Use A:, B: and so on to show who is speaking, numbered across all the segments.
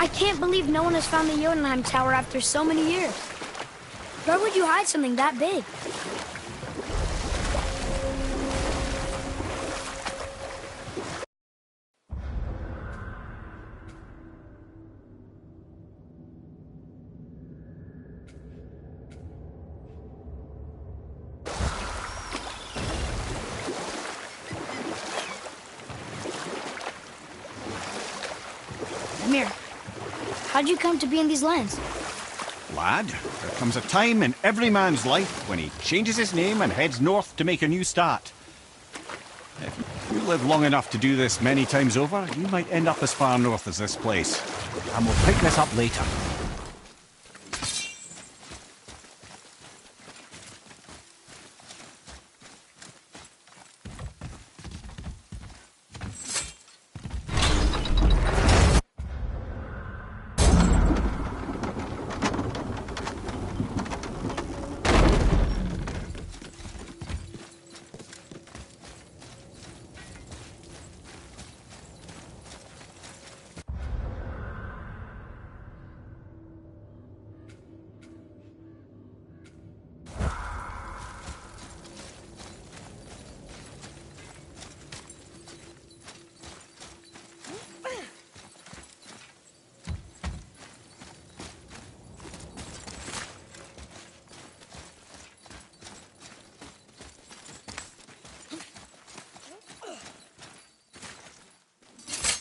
A: I can't believe no one has found the Jotunheim Tower after so many years. Where would you hide something that big? Amir, how'd you come to be in these lands?
B: Lad, there comes a time in every man's life when he changes his name and heads north to make a new start. If you live long enough to do this many times over, you might end up as far north as this place. And we'll pick this up later.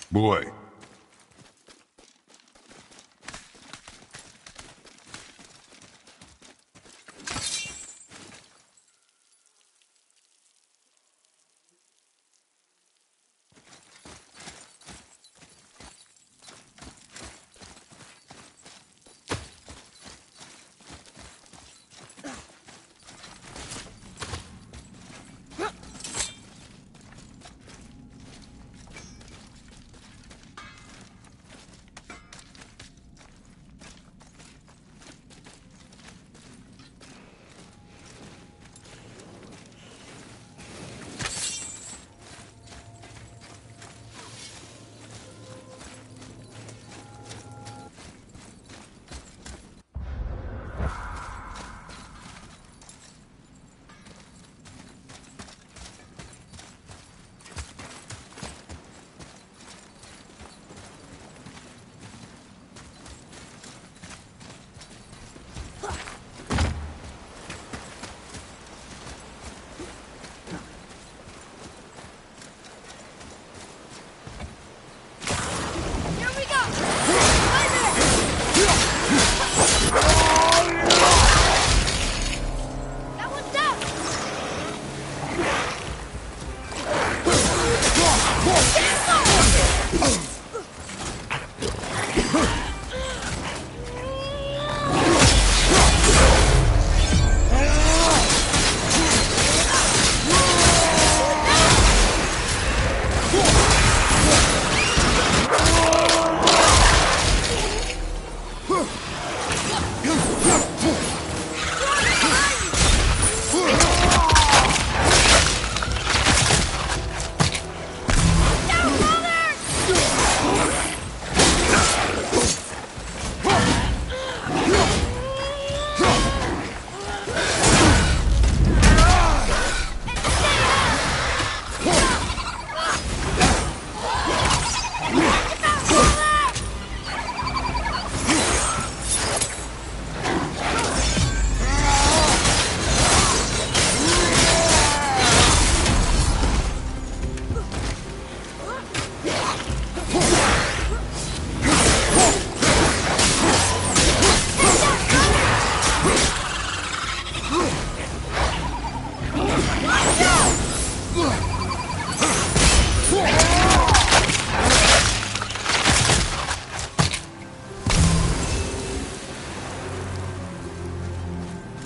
C: Boy.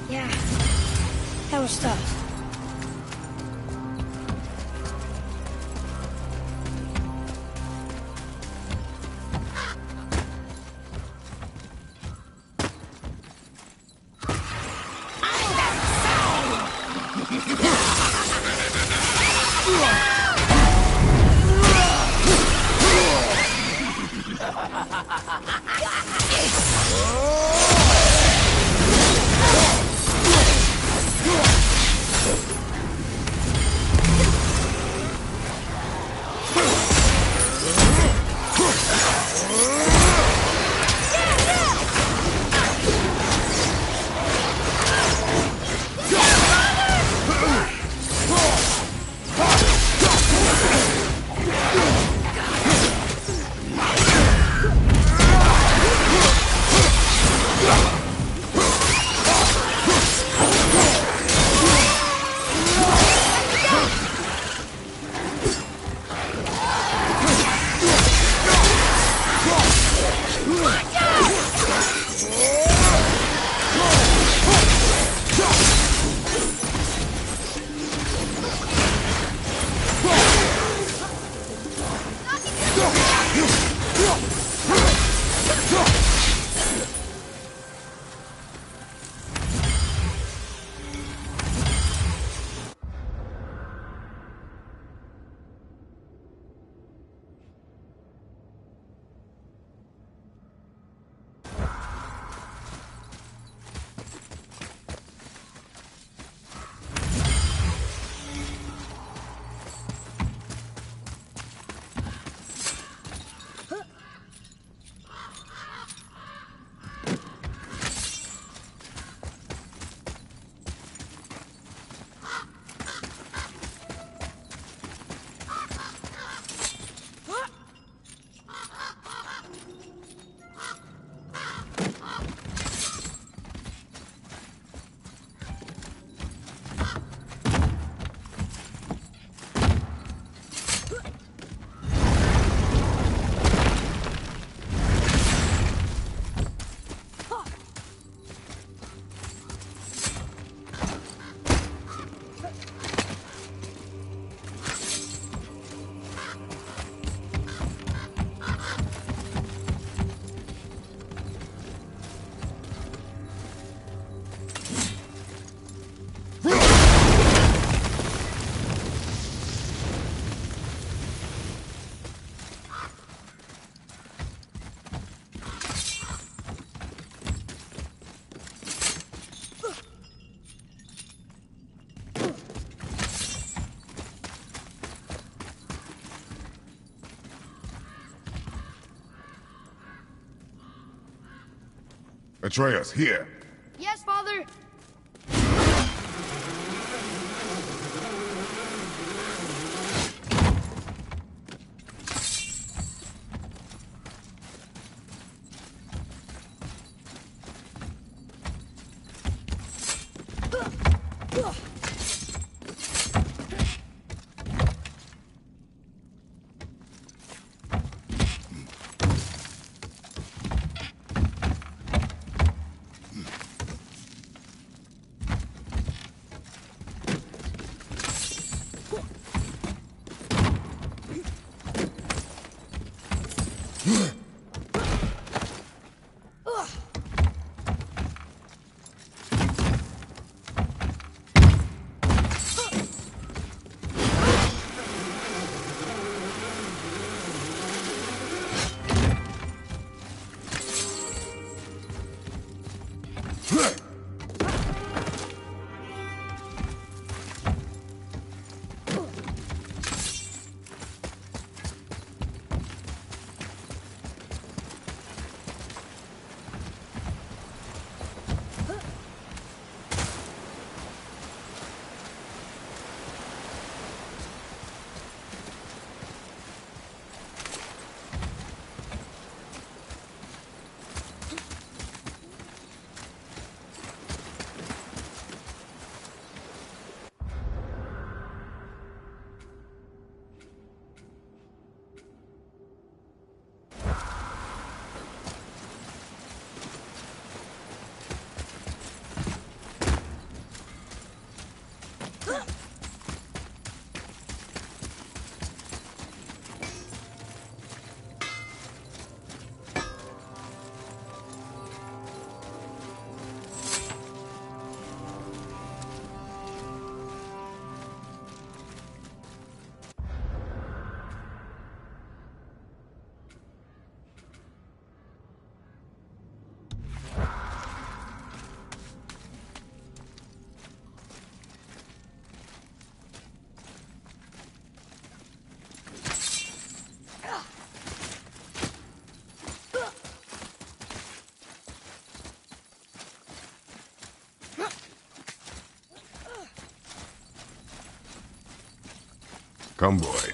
A: Yeah, that was tough.
D: Ha ha ha ha ha!
C: Atreus, here.
A: Yes, Father.
C: Come, boy.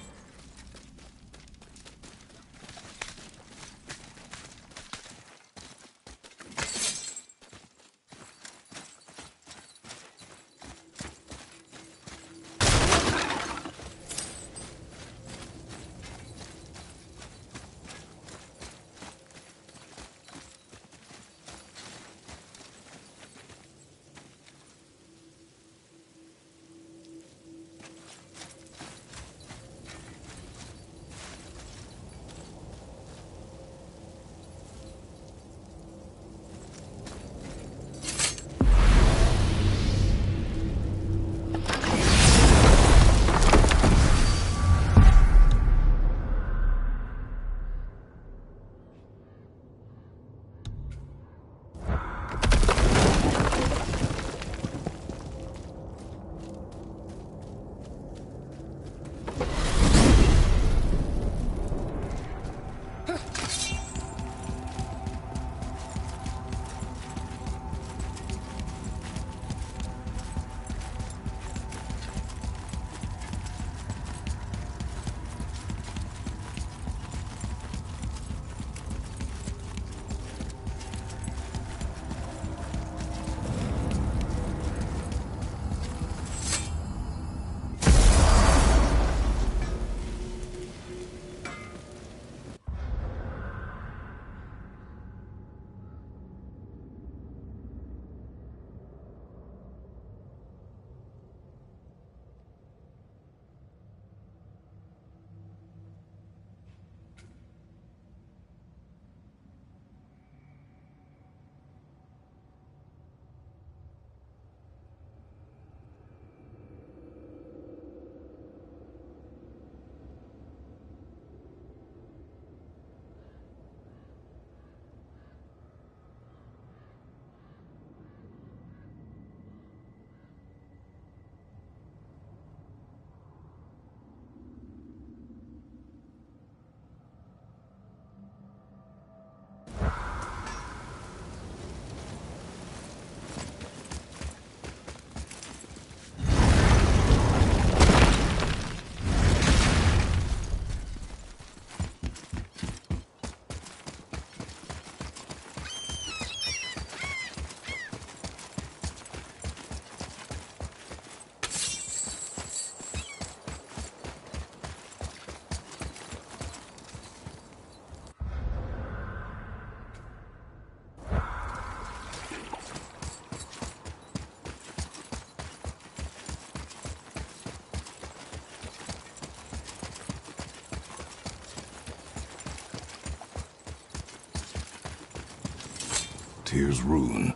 C: Tyr's rune.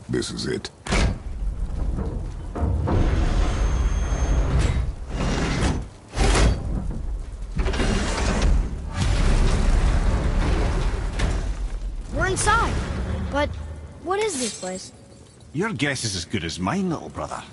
C: This is it.
A: We're inside. But what is this place?
B: Your guess is as good as mine, little brother.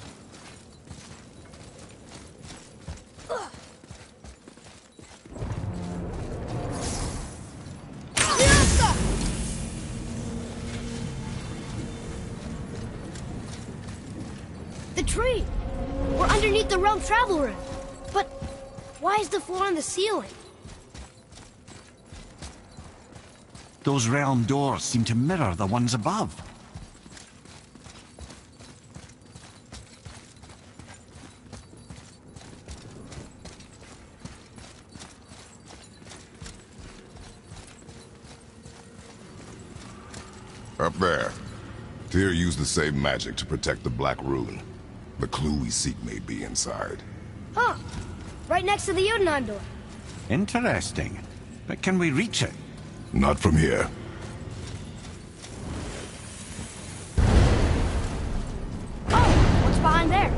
A: The tree! We're underneath the realm travel room. But why is the floor on the ceiling?
B: Those realm doors seem to mirror the ones above.
C: Up there. Tyr used the same magic to protect the Black Rune. The clue we seek may be inside.
A: Huh. Right next to the Jotunheim door.
B: Interesting. But can we reach it?
C: Not from here.
A: Oh, what's behind there?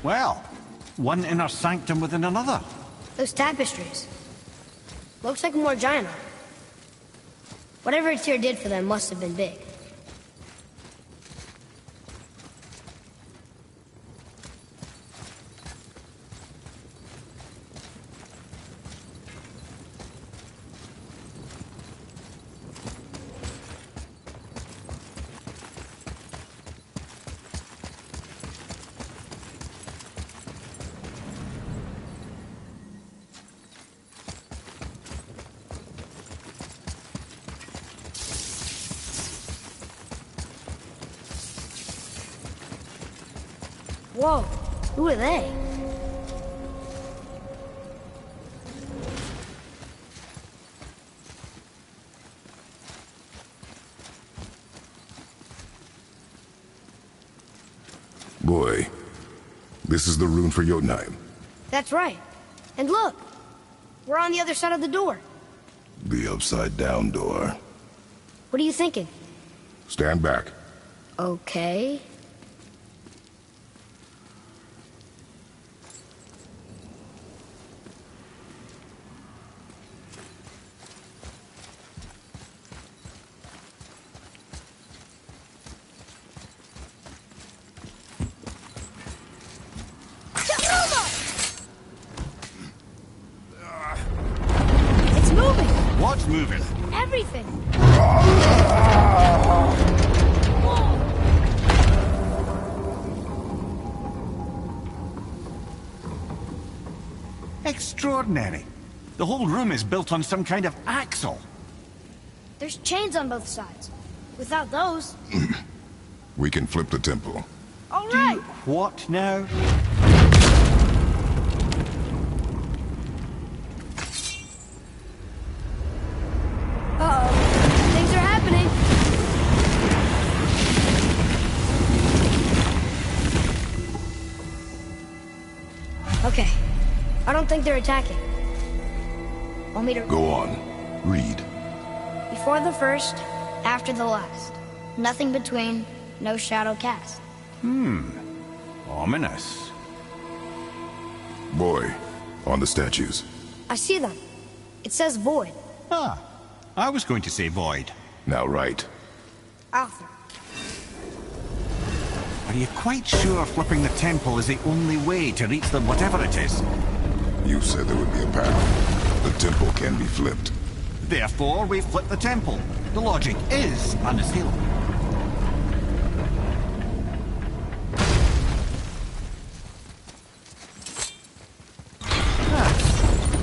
B: Well, one inner sanctum within another.
A: Those tapestries. Looks like more giant art. Whatever Tyr did for them must have been big. Whoa, who are they?
C: Boy, this is the rune for Jotunheim.
A: That's right. And look, we're on the other side of the door.
C: The upside-down door.
A: What are you thinking?
C: Stand back.
A: Okay. It's moving!
B: What's moving?
A: Everything!
B: Extraordinary. The whole room is built on some kind of axle.
A: There's chains on both sides. Without those...
C: We can flip the temple.
A: All right!
B: What now?
A: Uh-oh. Things are happening. Okay. I don't think they're attacking. Want me to...
C: Go on. Read.
A: Before the first, after the last. Nothing between, no shadow cast.
B: Ominous.
C: Boy, on the statues.
A: I see them. It says void.
B: Ah, I was going to say void.
C: Now right.
A: Arthur.
B: Are you quite sure flipping the temple is the only way to reach them, whatever it is?
C: You said there would be a path. The temple can be flipped.
B: Therefore, we flip the temple. The logic is unassailable.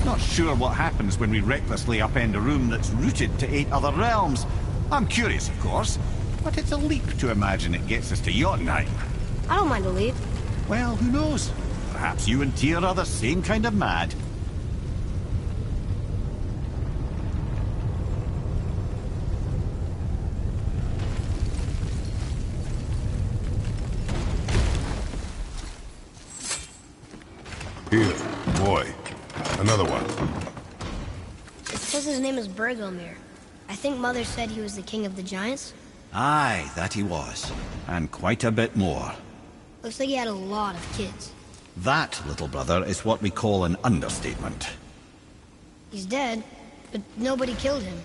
B: Not sure what happens when we recklessly upend a room that's rooted to 8 other realms. I'm curious, of course, but it's a leap to imagine it gets us to Jotunheim.
A: I don't mind a leap.
B: Well, who knows? Perhaps you and Tyr are the same kind of mad.
C: Here, boy. Another one.
A: It says his name is Bergelmir. I think Mother said he was the king of the giants.
B: Aye, that he was. And quite a bit more.
A: Looks like he had a lot of kids.
B: That, little brother, is what we call an understatement.
A: He's dead, but nobody killed him.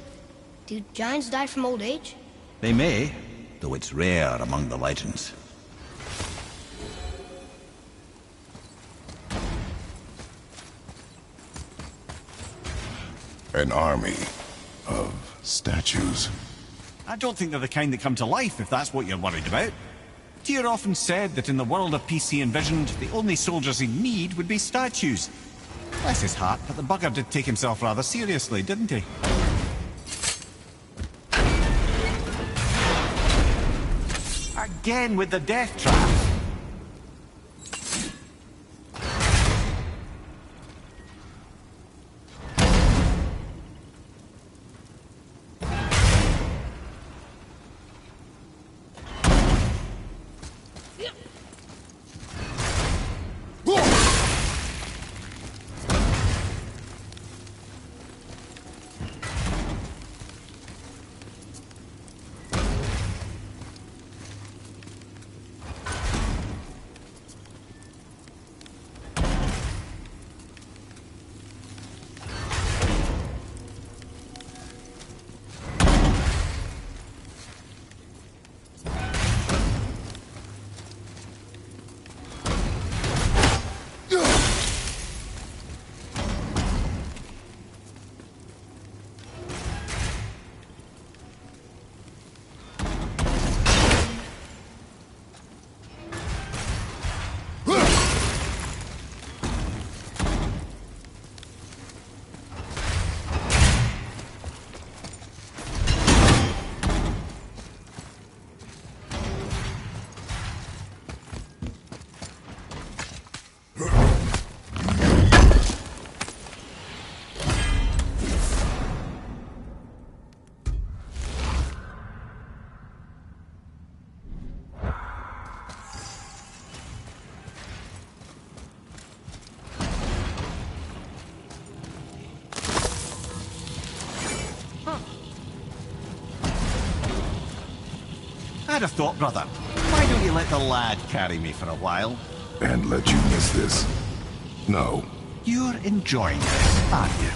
A: Do giants die from old age?
B: They may, though it's rare among the legends.
C: An army of statues.
B: I don't think they're the kind that come to life, if that's what you're worried about. Tyr often said that in the world of peace he envisioned, the only soldiers he'd need would be statues. Bless his heart, but the bugger did take himself rather seriously, didn't he? Again with the death trap. I'd have thought, brother, why don't you let the lad carry me for a while?
C: And let you miss this? No.
B: You're enjoying this, aren't you?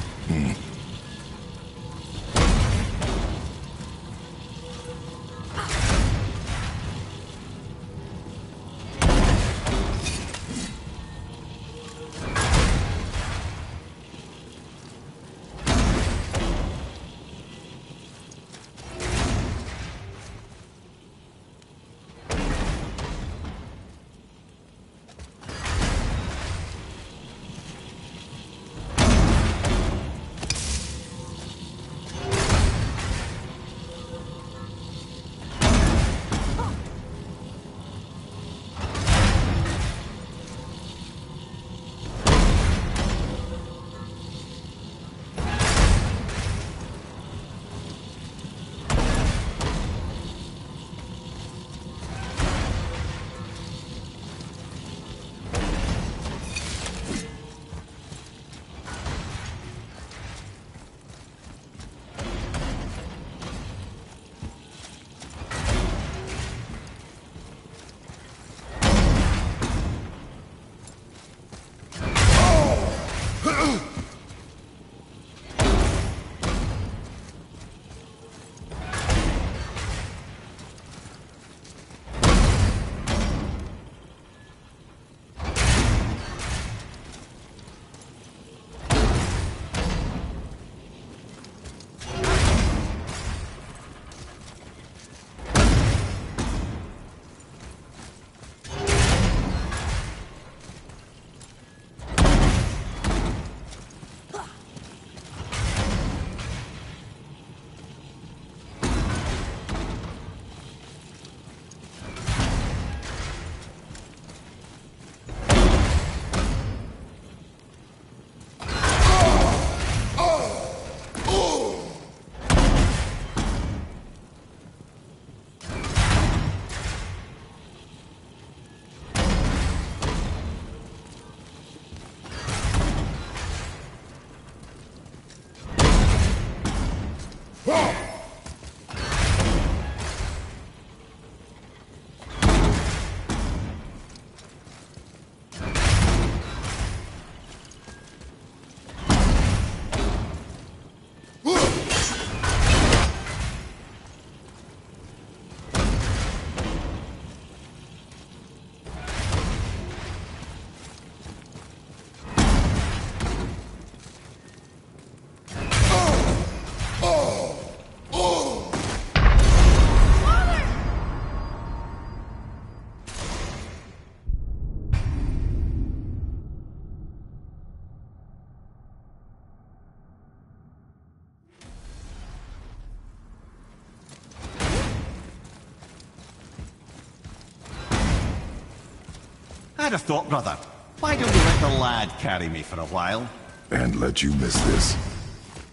B: I'd have thought, brother, why don't you let the lad carry me for a while?
C: And let you miss this?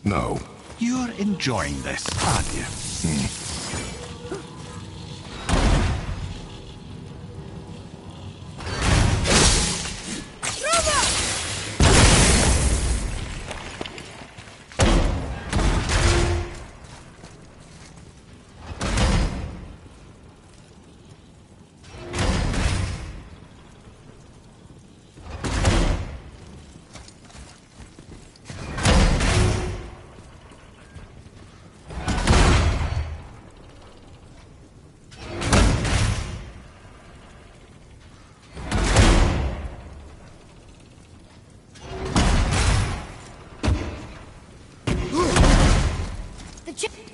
C: No.
B: You're enjoying this, aren't you?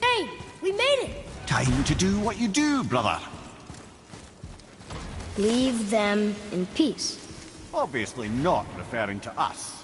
A: Hey, we made it!
B: Time to do what you do, brother.
A: Leave them in peace.
B: Obviously not referring to us.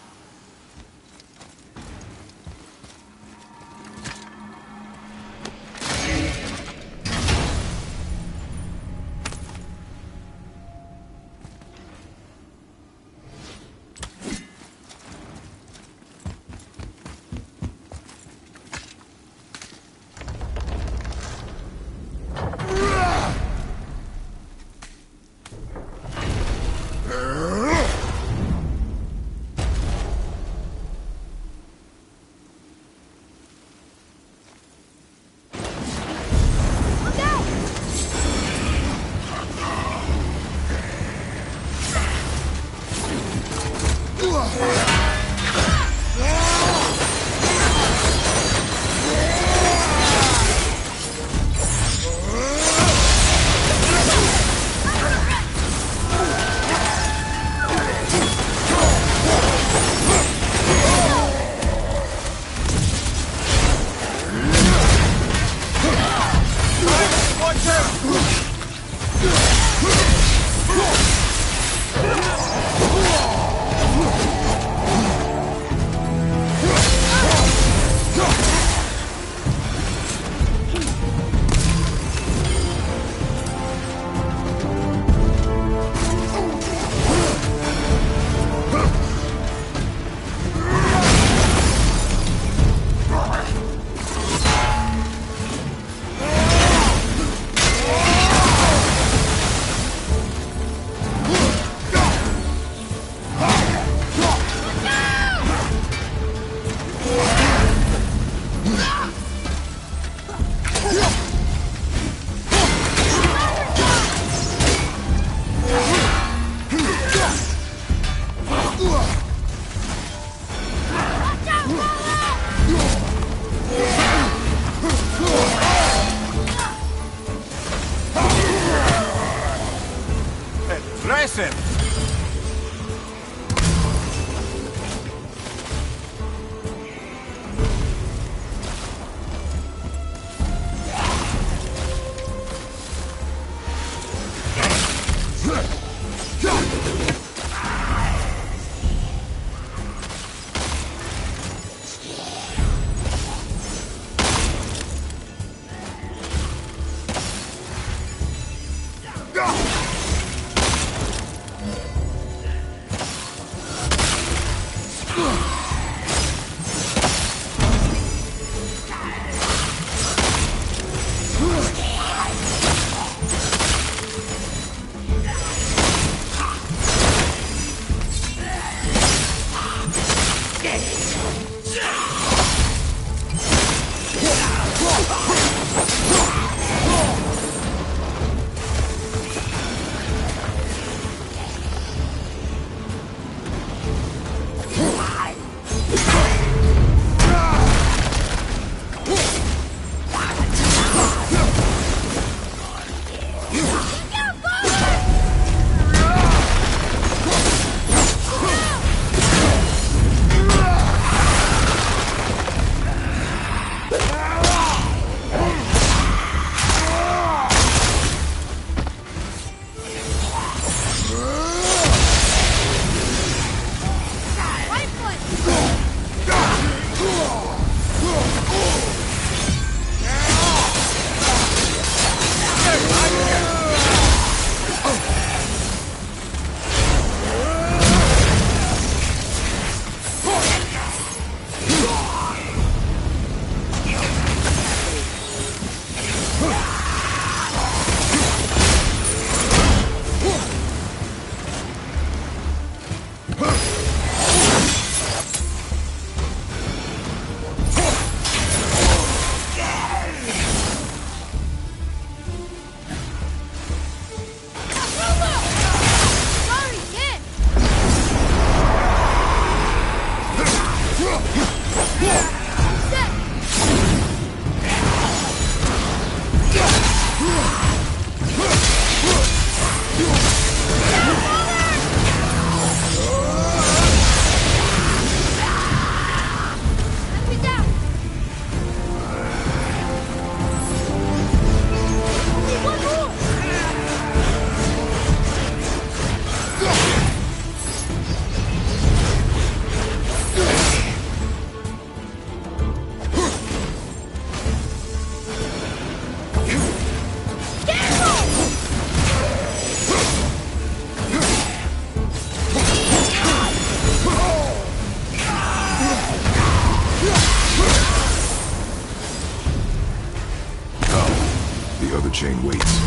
C: chain waits.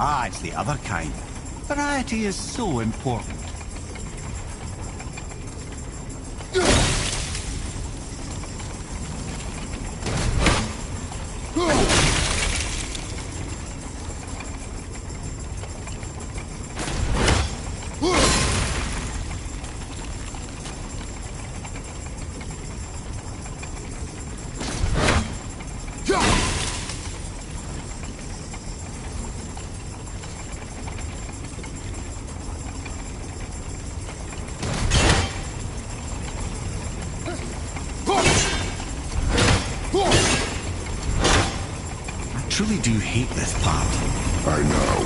B: Ah, it's the other kind. Variety is so important. I truly do hate this part.
C: I know.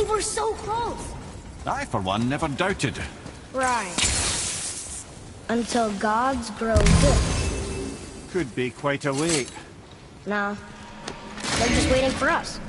A: We're so close.
B: I, for one, never doubted.
A: Right. Until gods grow good.
B: Could be quite a wait.
A: No. They're just waiting for us.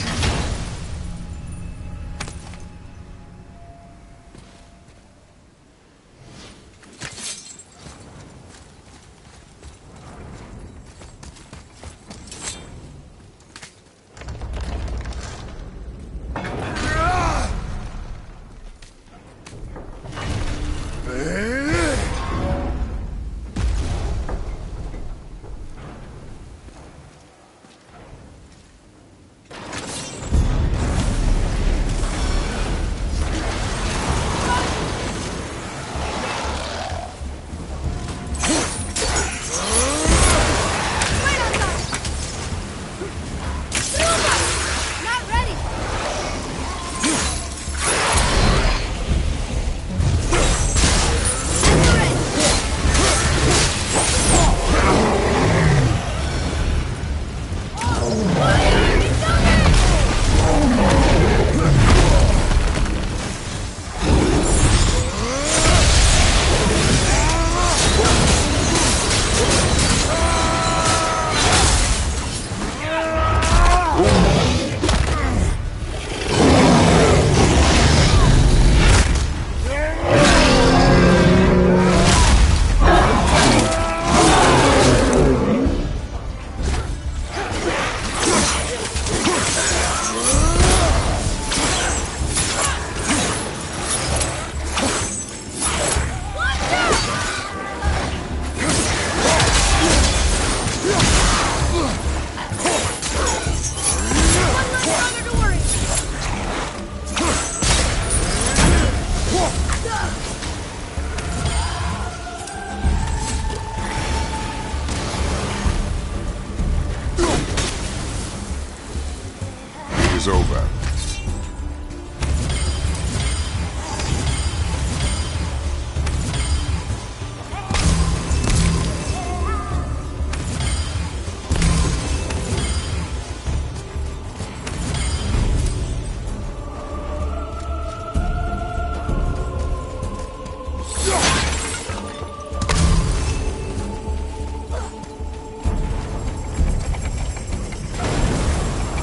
C: is over.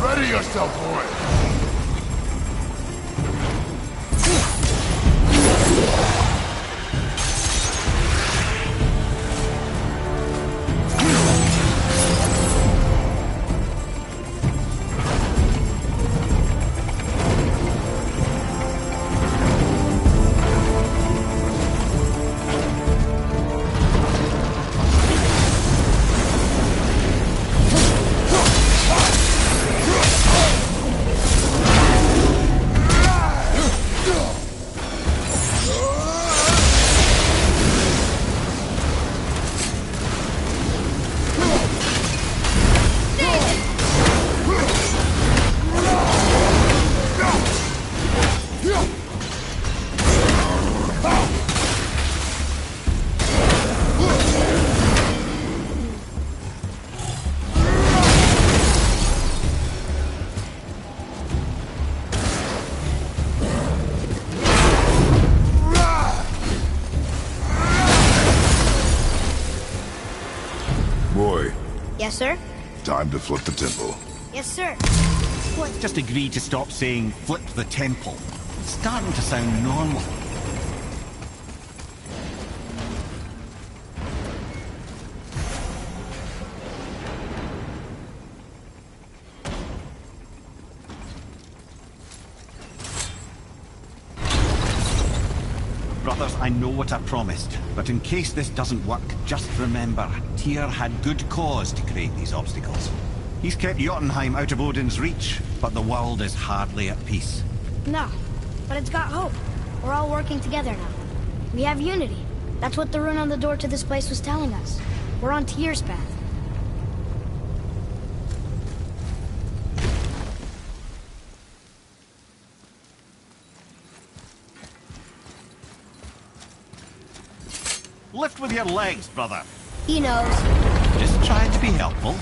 D: Ready yourself, boy!
C: Boy,
A: Yes, sir?
C: time to flip the temple.
A: Yes, sir.
B: Let's just agree to stop saying flip the temple. It's starting to sound normal. Brothers, I know what I promised, but in case this doesn't work, just remember, Tyr had good cause to create these obstacles. He's kept Jotunheim out of Odin's reach, but the world is hardly at peace.
A: No, but it's got hope. We're all working together now. We have unity. That's what the rune on the door to this place was telling us. We're on Tyr's path.
B: Lift with your legs, brother.
A: He knows.
B: Just trying to be helpful.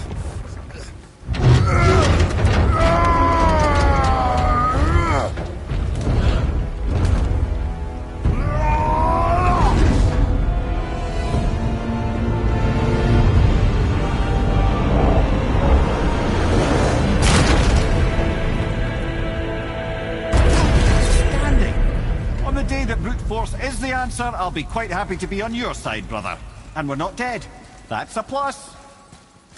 B: On the day that brute force is the answer, I'll be quite happy to be on your side, brother. And we're not dead. That's a plus.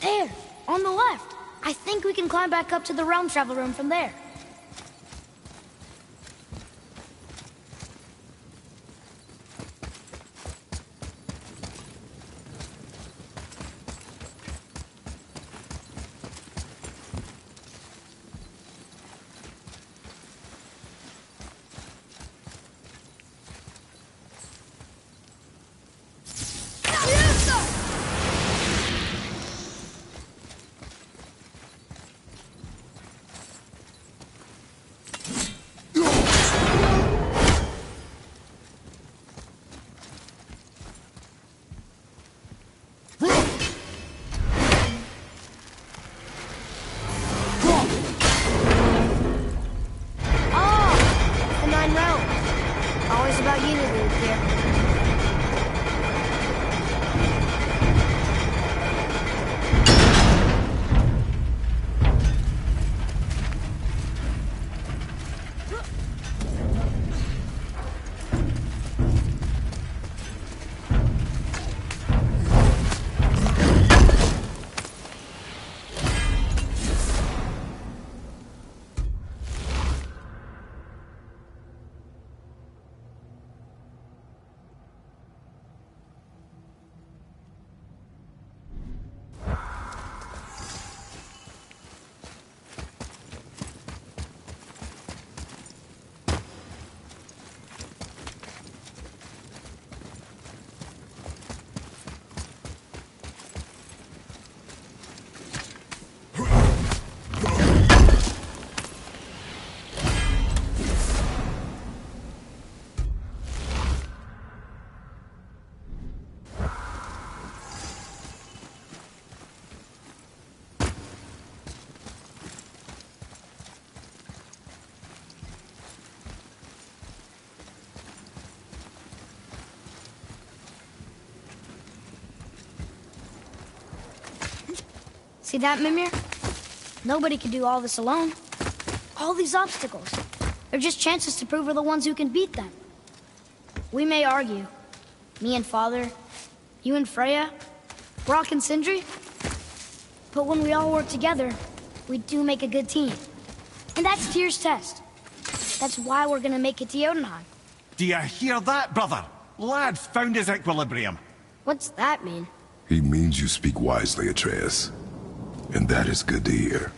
A: There, on the left. I think we can climb back up to the realm travel room from there. See that, Mimir? Nobody could do all this alone. All these obstacles. They're just chances to prove we're the ones who can beat them. We may argue. Me and Father, you and Freya, Brock and Sindri. But when we all work together, we do make a good team. And that's Tyr's test. That's why we're gonna make it to Jotunheim.
B: Do you hear that, brother? Lad's found his equilibrium.
A: What's that mean?
C: He means you speak wisely, Atreus. And that is good to hear.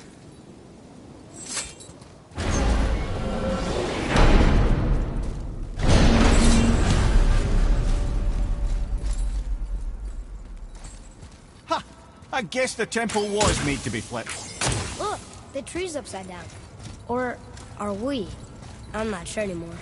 B: Ha! I guess the temple was made to be flipped.
A: Look, the tree's upside down. Or are we? I'm not sure anymore.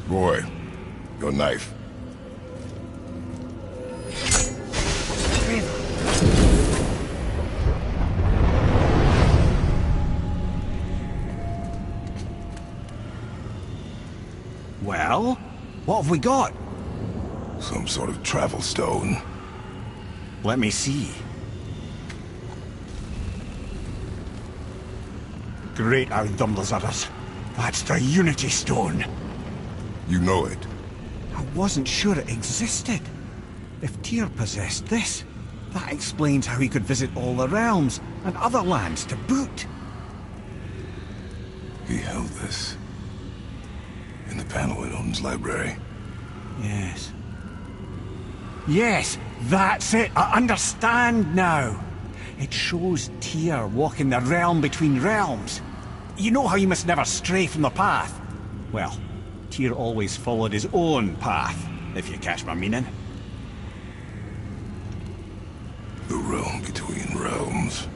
C: Boy, your knife.
B: Well, what have we got?
C: Some sort of travel stone.
B: Let me see. Great Outdumblers. That's the Unity Stone.
C: You know it.
B: I wasn't sure it existed. If Tyr possessed this, that explains how he could visit all the realms and other lands to boot.
C: He held this in the panel in Odin's library.
B: Yes. Yes, that's it. I understand now. It shows Tyr walking the realm between realms. You know how you must never stray from the path? Well, Tyr always followed his own path, if you catch my meaning.
C: The realm between realms.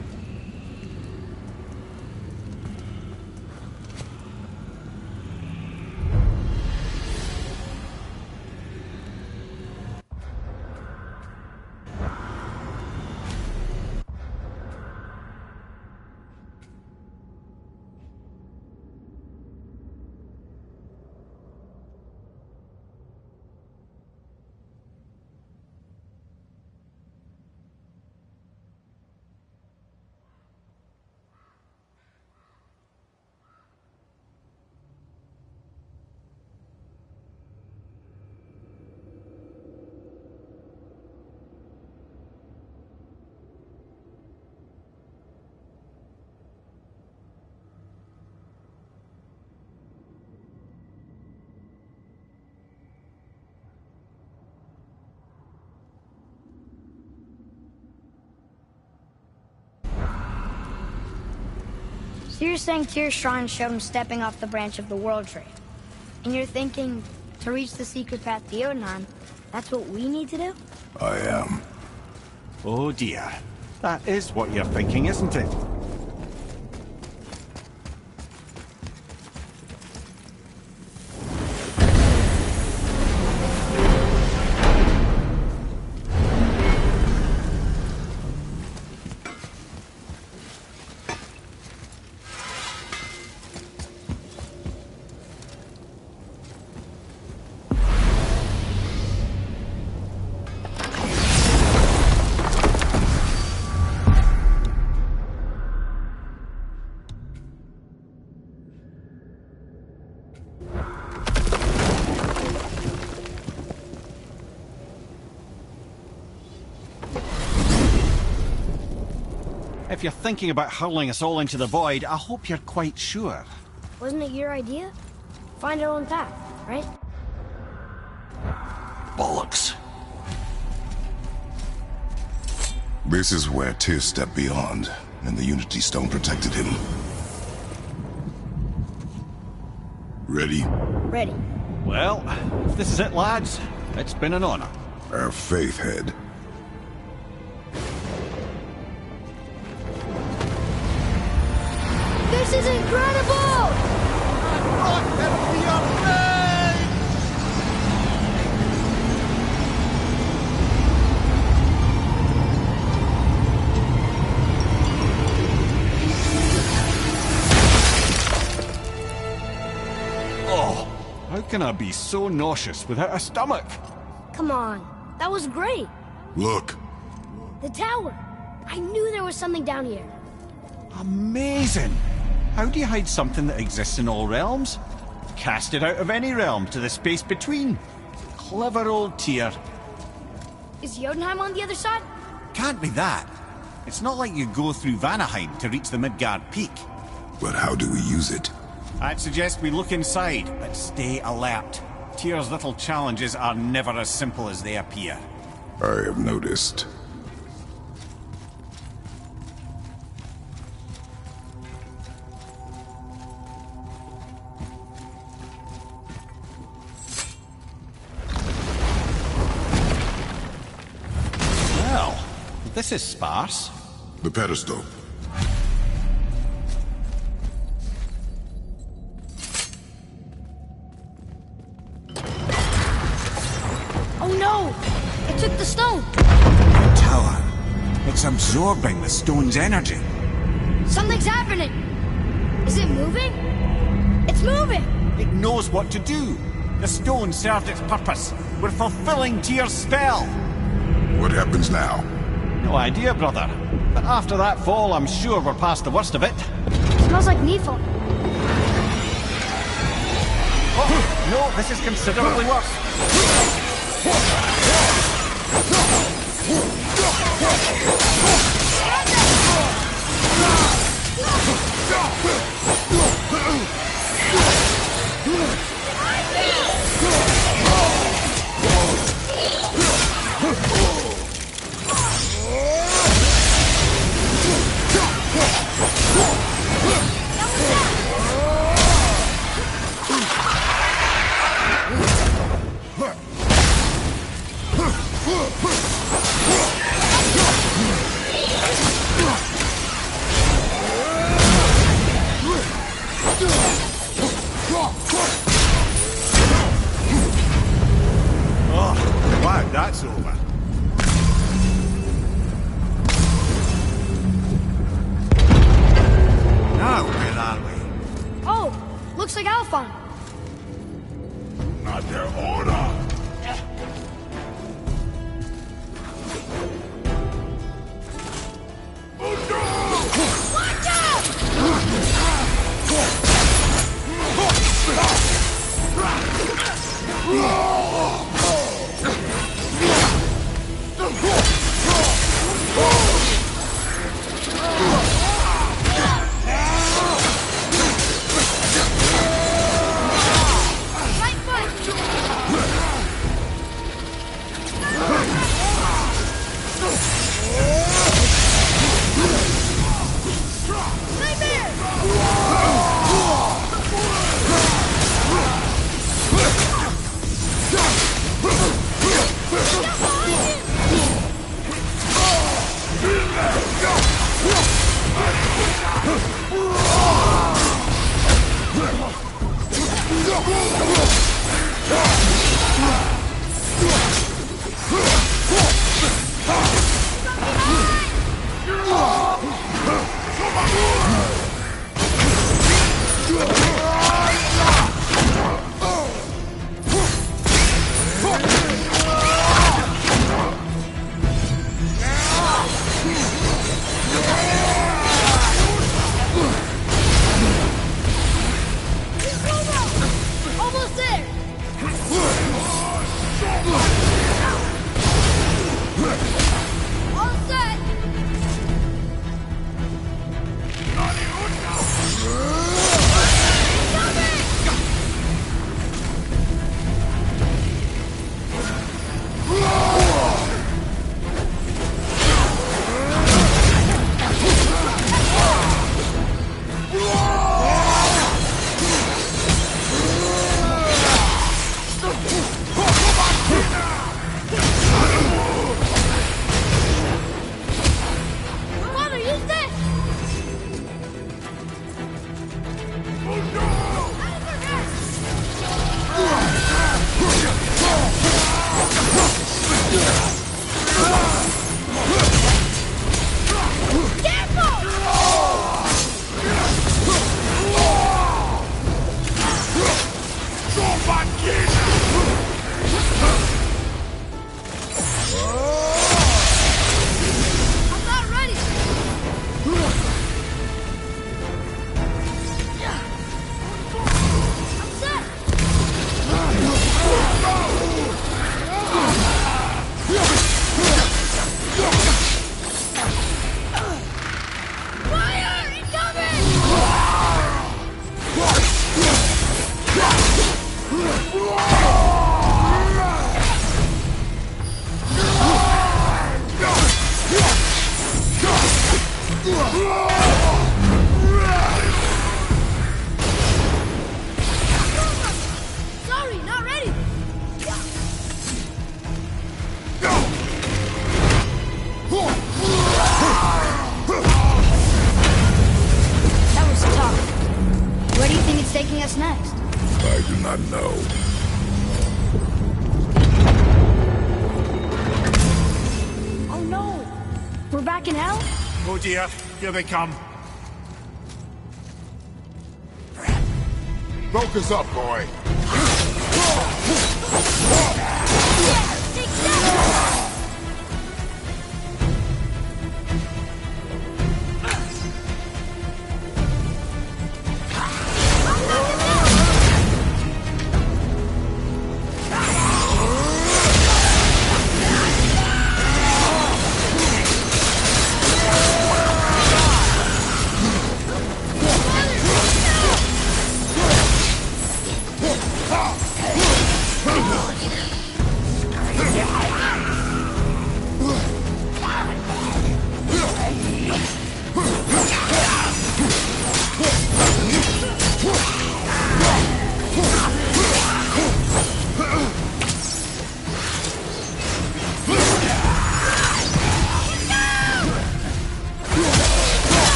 A: So you're saying Tyr's shrine showed him stepping off the branch of the World Tree. And you're thinking, to reach the secret path to Jotunheim, that's what we need to do?
C: I am.
B: Oh dear. That is what you're thinking, isn't it? If you're thinking about hurling us all into the void, I hope you're quite sure.
A: Wasn't it your idea? Find our own path, right?
B: Bollocks.
C: This is where Tyr stepped beyond, and the Unity Stone protected him. Ready?
A: Ready.
B: Well, if this is it, lads, it's been an honor.
C: Our faith head.
A: This is incredible!
B: Rock that we are made! gonna be so nauseous without a stomach?
A: Come on. That was great.
C: Look.
A: The tower. I knew there was something down here.
B: Amazing! How do you hide something that exists in all realms? Cast it out of any realm to the space between. Clever old Tyr.
A: Is Jotunheim on the other side?
B: Can't be that. It's not like you go through Vanaheim to reach the Midgard Peak.
C: But how do we use it?
B: I'd suggest we look inside, but stay alert. Tyr's little challenges are never as simple as they appear.
C: I have noticed.
B: Well, this is sparse.
C: The pedestal.
A: Oh no! It took the stone!
B: The tower. It's absorbing the stone's energy.
A: Something's happening! Is it moving? It's moving!
B: It knows what to do. The stone served its purpose. We're fulfilling Tyr's spell.
C: What happens now?
B: No idea, brother. But after that fall, I'm sure we're past the worst of it.
A: Smells like Nephilim.
B: Oh, no, this is considerably worse. Oh, wow, that's over. Now, where are we?
A: Oh, looks like Alphon.
C: Not their order.
A: Watch out! Right foot! Nightmare! Sorry, not ready. That was tough. Where do you think it's taking us next?
C: I do not know.
A: Oh no! We're back in hell?
D: Oh dear, here they come.
C: Focus up, boy.
A: Take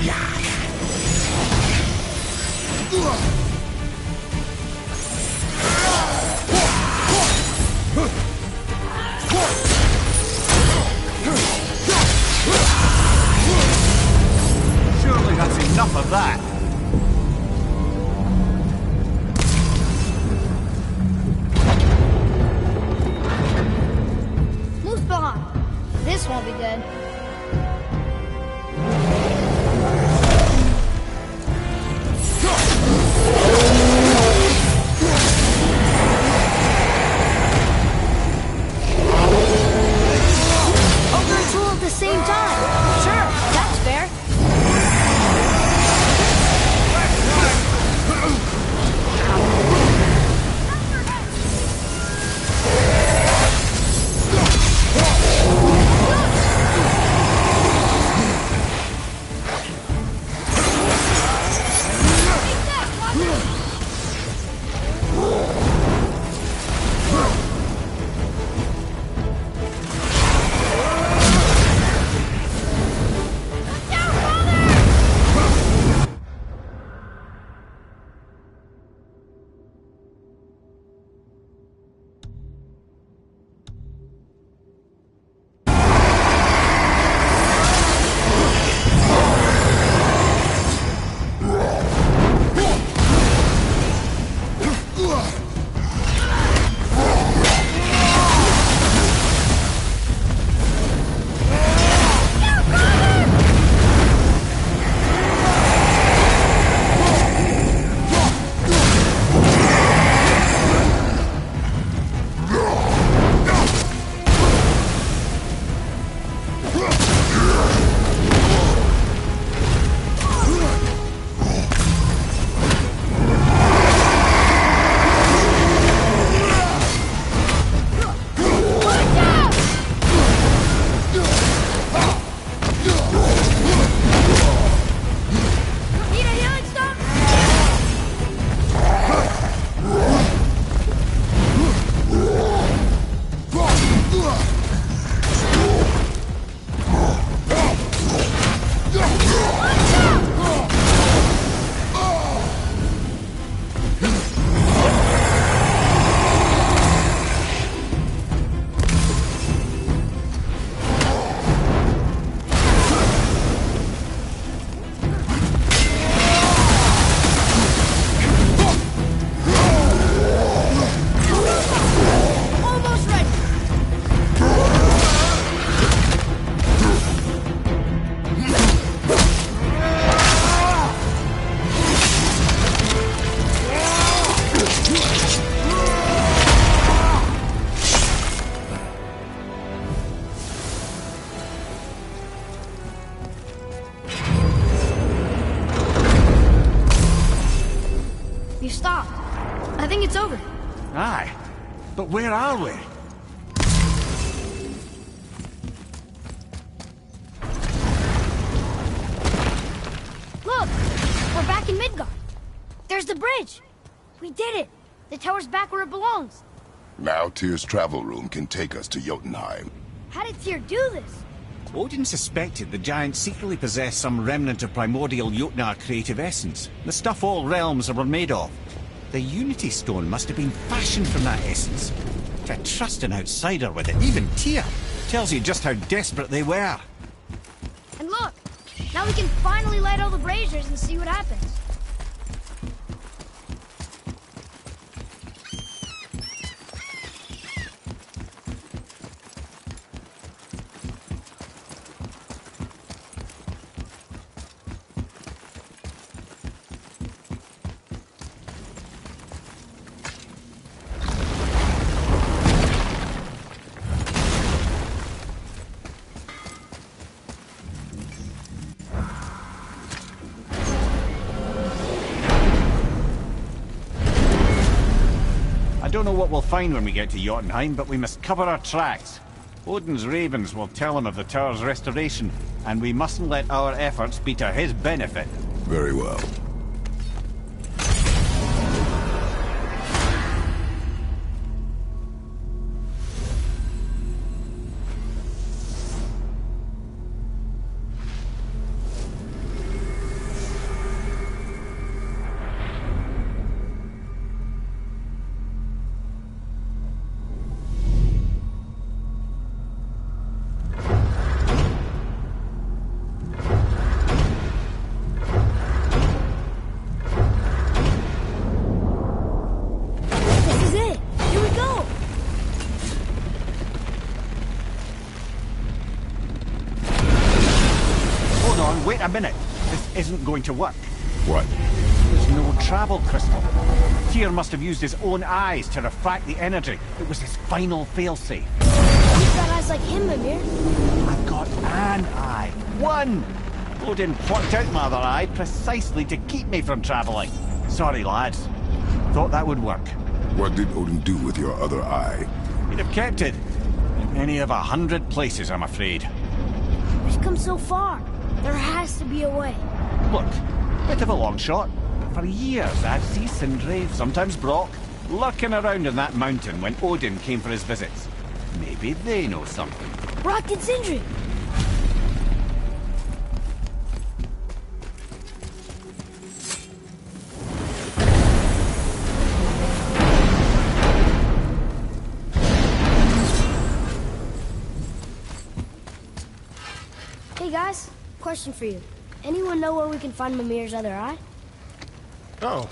A: that!
B: Surely that's enough of that.
A: Muspelheim. This won't be good. Ogre and Tool at the same time. Sure, that's fair. stopped. I think it's over.
B: Aye. But where are we?
A: Look! We're back in Midgard. There's the bridge. We did it. The tower's back where it belongs.
C: Now Tyr's travel room can take us to Jotunheim.
A: How did Tyr do this?
B: Odin suspected the giants secretly possessed some remnant of primordial Jotnar creative essence, the stuff all realms were made of. The Unity Stone must have been fashioned from that essence. To trust an outsider with it, even Tyr, tells you just how desperate they were.
A: And look! Now we can finally light all the braziers and see what happens.
B: I don't know what we'll find when we get to Jotunheim, but we must cover our tracks. Odin's ravens will tell him of the tower's restoration, and we mustn't let our efforts be to his benefit.
C: Very well.
B: Wait a minute. This isn't going to work.
C: What?
B: There's no travel crystal. Tyr must have used his own eyes to refract the energy. It was his final failsafe.
A: You've got eyes like him, Mimir.
B: I've got an eye. One! Odin plucked out my other eye precisely to keep me from travelling. Sorry, lads. Thought that would work.
C: What did Odin do with your other eye?
B: He'd have kept it. In any of 100 places, I'm afraid.
A: We've come so far. There has to be a way.
B: Look, bit of a long shot. For years, I'd see Sindri, sometimes Brock, lurking around in that mountain when Odin came for his visits. Maybe they know something.
A: Brock and Sindri! Hey guys, question for you. Anyone know where we can find Mimir's other eye?
E: Oh.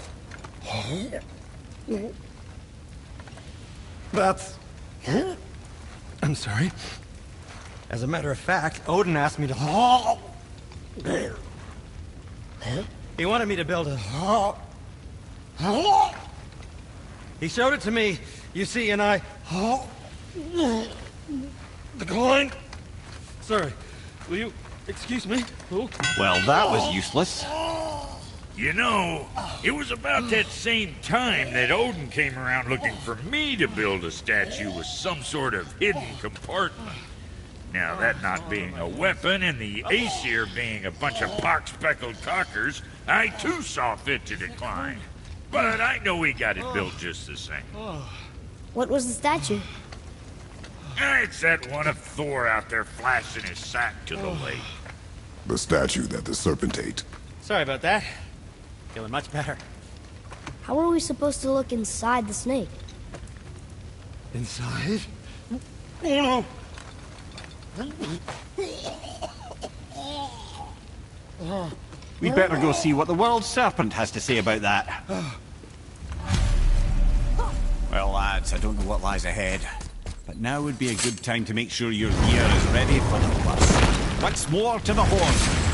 E: That's... I'm sorry. As a matter of fact, Odin asked me to... He wanted me to build a... He showed it to me, you see, and I... Declined. Sorry. Will you excuse me?
B: Well, that was useless.
D: You know, it was about that same time that Odin came around looking for me to build a statue with some sort of hidden compartment. Now, that not being a weapon and the Aesir being a bunch of pock-speckled cockers, I too saw fit to decline. But I know he got it built just the same.
A: What was the statue?
D: It's that one of Thor out there flashing his sack to the lake.
C: The statue that the serpent ate.
E: Sorry about that. Feeling much better.
A: How are we supposed to look inside the snake?
E: Inside? Oh no!
B: We better go see what the world serpent has to say about that. Well, lads, I don't know what lies ahead, but now would be a good time to make sure your gear is ready for the worst. Once more to the horse.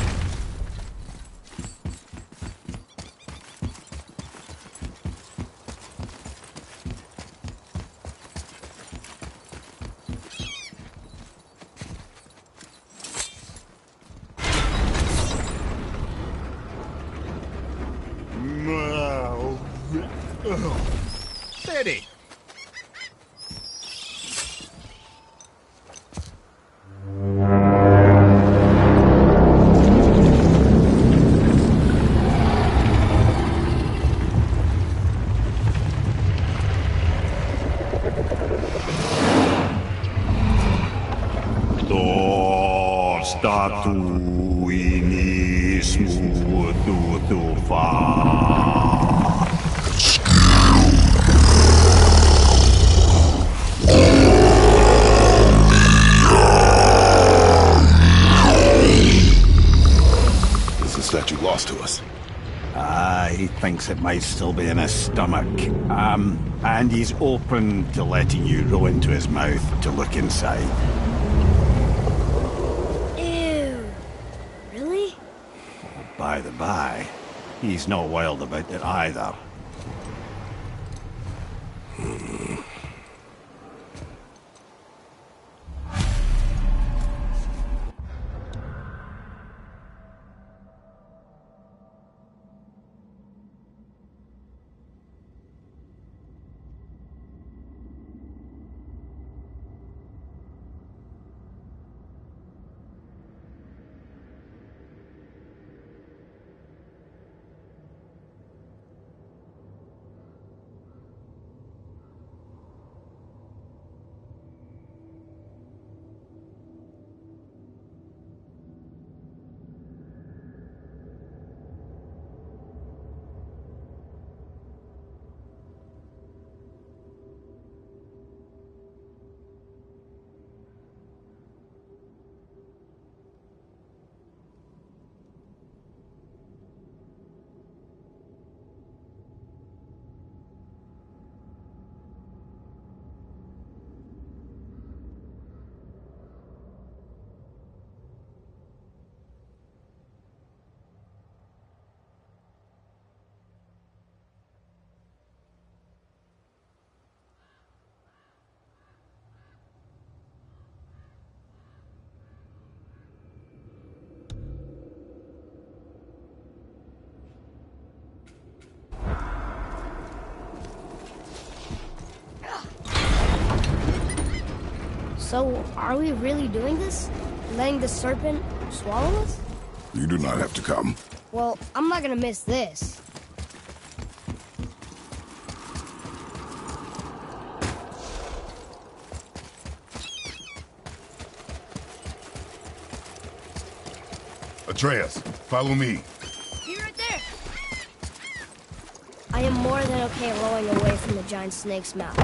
B: Steady.
F: Statu inismu tutufa.
C: Is the statue lost to us?
F: He thinks it might still be in his stomach. And he's open to letting you roll into his mouth to look inside. By the by, he's not wild about it either.
A: So, are we really doing this? Letting the serpent swallow us?
C: You do not have to come.
A: Well, I'm not gonna miss this.
C: Atreus, follow me.
A: Be right there! I am more than okay rowing away from the giant snake's mouth.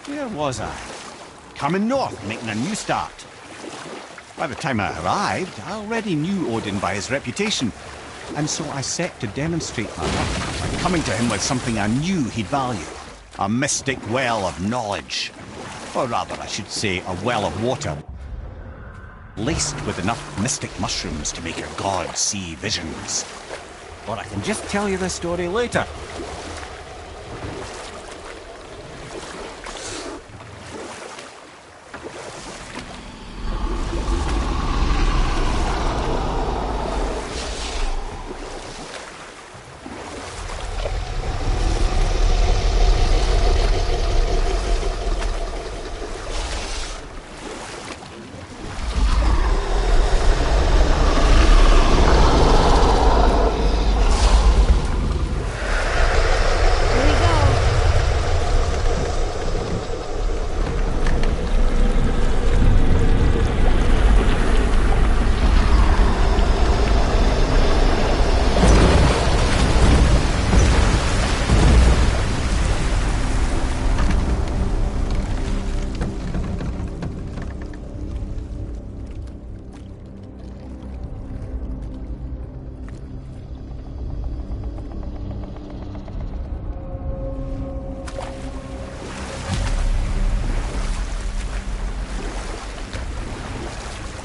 B: Where was I? Coming north, making a new start. By the time I arrived, I already knew Odin by his reputation, and so I set to demonstrate my worth by coming to him with something I knew he'd value. A mystic well of knowledge. Or rather, I should say, a well of water, laced with enough mystic mushrooms to make a god see visions. Or I can just tell you the story later.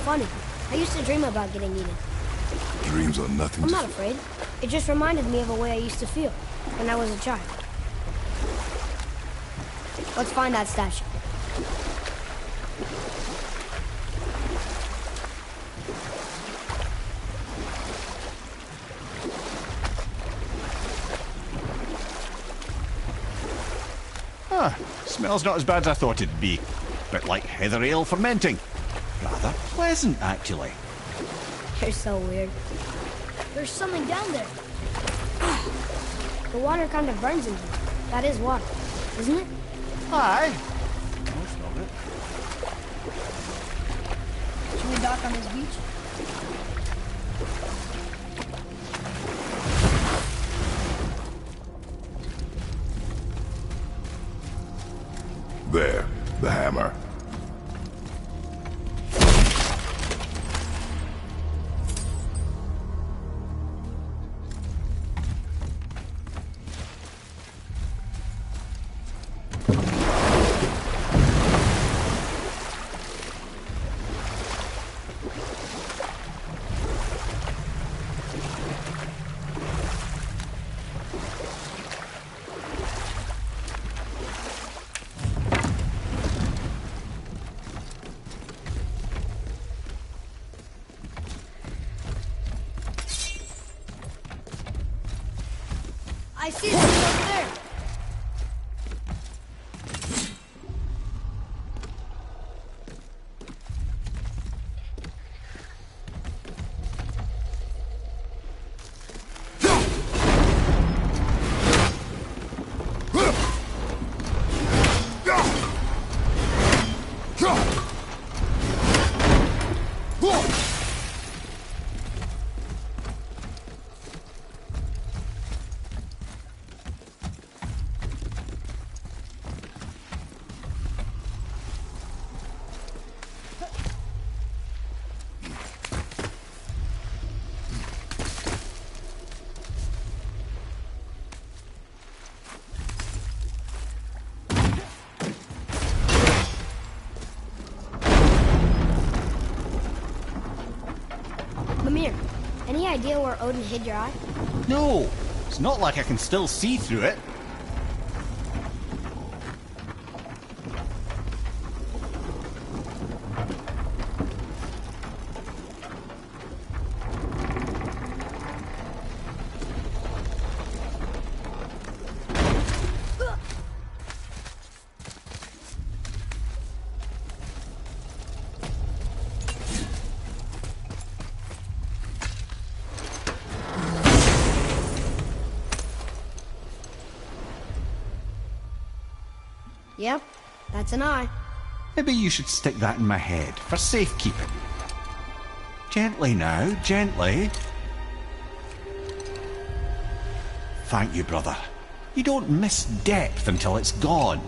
A: Funny. I used to dream about getting eaten.
C: Dreams are nothing
A: I'm
C: to...
A: not afraid. It just reminded me of a way I used to feel when I was a child. Let's find that statue.
B: Ah, smells not as bad as I thought it'd be. Bit like heather ale fermenting. Rather pleasant, actually.
A: You're so weird. There's something down there. The water kind of burns in here. That is water, isn't it?
B: Aye. Most of it.
A: Should we dock on this beach?
C: There, the hammer.
A: I see it over there. Mimir, any idea where Odin hid your eye?
B: No, it's not like I can still see through it.
A: Yep, that's an eye.
B: Maybe you should stick that in my head for safekeeping. Gently now, gently. Thank you, brother. You don't miss depth until it's gone.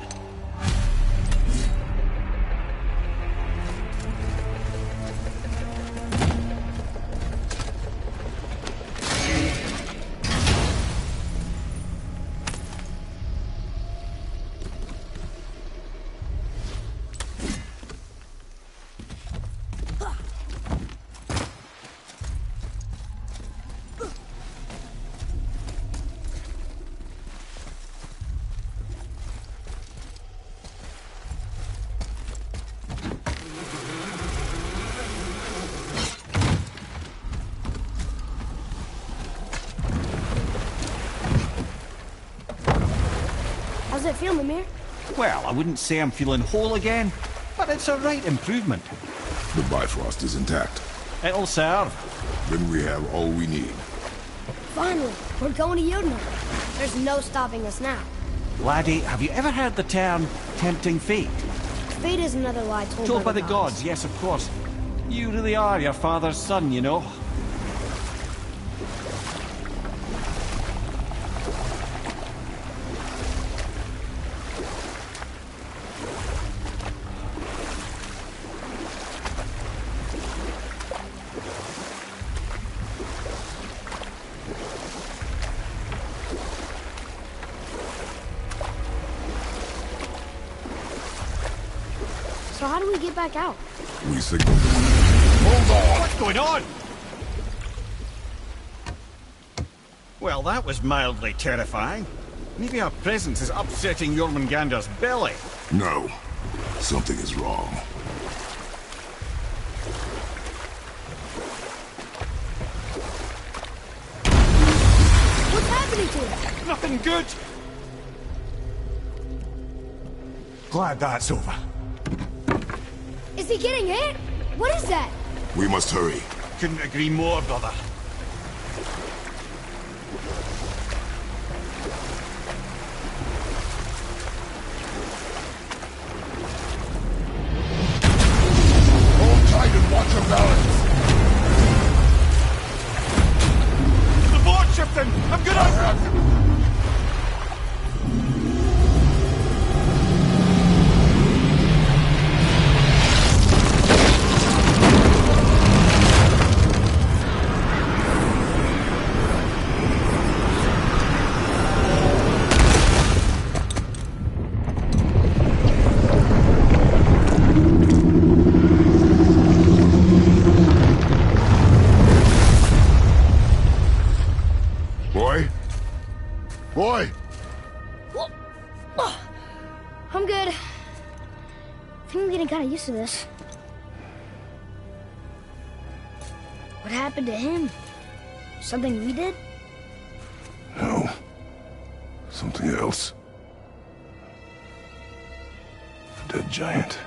A: How's it feel, Mimir?
B: Well, I wouldn't say I'm feeling whole again, but it's a right improvement.
C: The Bifrost is intact.
B: It'll serve.
C: Then we have all we need.
A: Finally, we're going to Jotunheim. There's no stopping us now.
B: Laddie, have you ever heard the term tempting fate?
A: Fate is another lie
B: Told by the gods, yes, of course. You really are your father's son, you know.
A: So how do we get back out?
C: We signal. Hold on!
B: What's going on? Well, that was mildly terrifying. Maybe our presence is upsetting Jormungandr's belly.
C: No. Something is wrong.
A: What's happening to him?
B: Nothing good. Glad that's over.
A: Is he getting hit? What is that?
C: We must hurry.
B: Couldn't agree more, brother.
C: Hold tight and watch your balance.
B: The board shifting! I'm gonna...
C: Boy!
A: I'm good. I think I'm getting kind of used to this. What happened to him? Something we did?
C: No. Something else. A dead giant.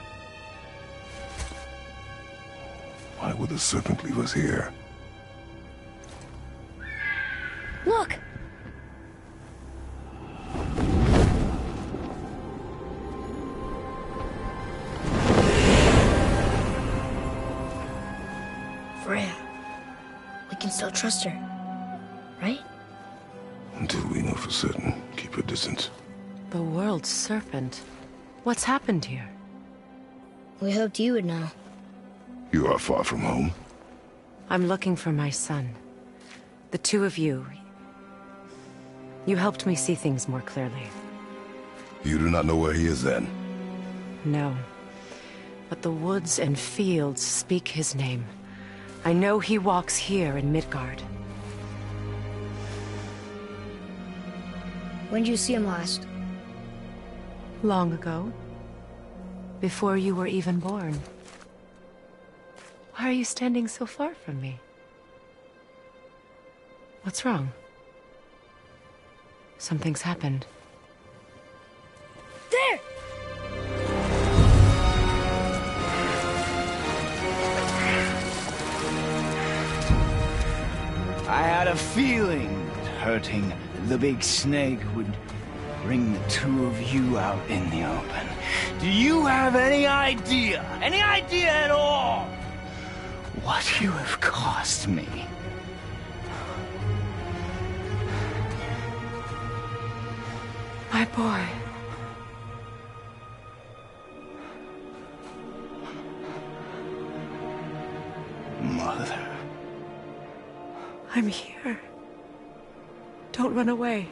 C: Why would the serpent leave us here?
A: Look! Freya. We can still trust her, right?
C: Until we know for certain, keep her distant.
G: The world's serpent. What's happened here?
A: We hoped you would know.
C: You are far from home.
G: I'm looking for my son. The two of you. You helped me see things more clearly.
C: You do not know where he is then?
G: No. But the woods and fields speak his name. I know he walks here in Midgard.
A: When did you see him last?
G: Long ago. Before you were even born. Why are you standing so far from me? What's wrong? Something's happened.
A: There!
F: I had a feeling that hurting the big snake would bring the two of you out in the open. Do you have any idea at all, what you have cost me?
G: My boy.
F: Mother.
G: I'm here. Don't run away.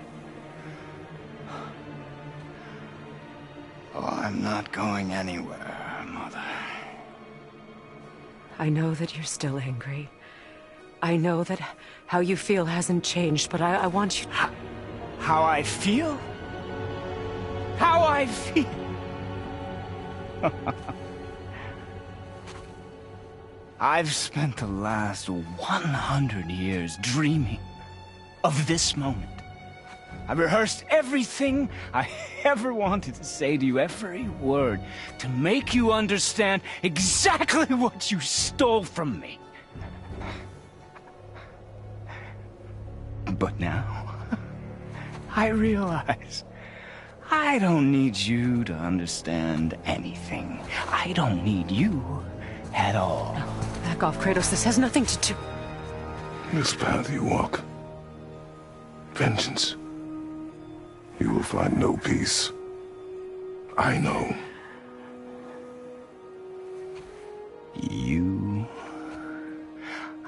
F: Oh, I'm not going anywhere, Mother.
G: I know that you're still angry. I know that how you feel hasn't changed, but I want you...
F: How I feel? How I feel? I've spent the last 100 years dreaming of this moment. I've rehearsed everything I ever wanted to say to you, every word, to make you understand exactly what you stole from me. But now, I realize I don't need you to understand anything. I don't need you at all.
G: No, back off, Kratos. This has nothing to do...
C: This path you walk. Vengeance. You will find no peace. I know.
F: You...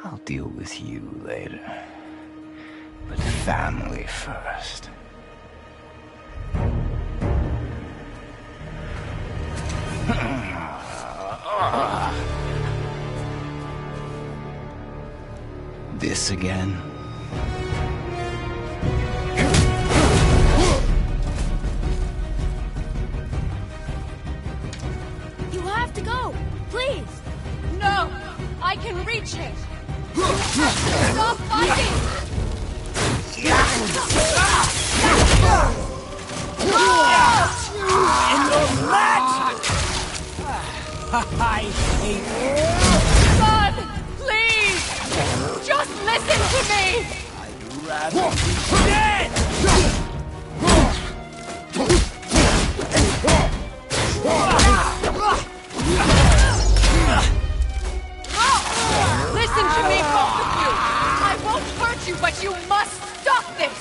F: I'll deal with you later. But family first. This again?
G: reach him! Stop fighting!
F: I hate you.
G: Son, please! Just listen to me!
F: I'd rather be dead!
G: Listen to me, both of you! I won't hurt you, but you must stop this!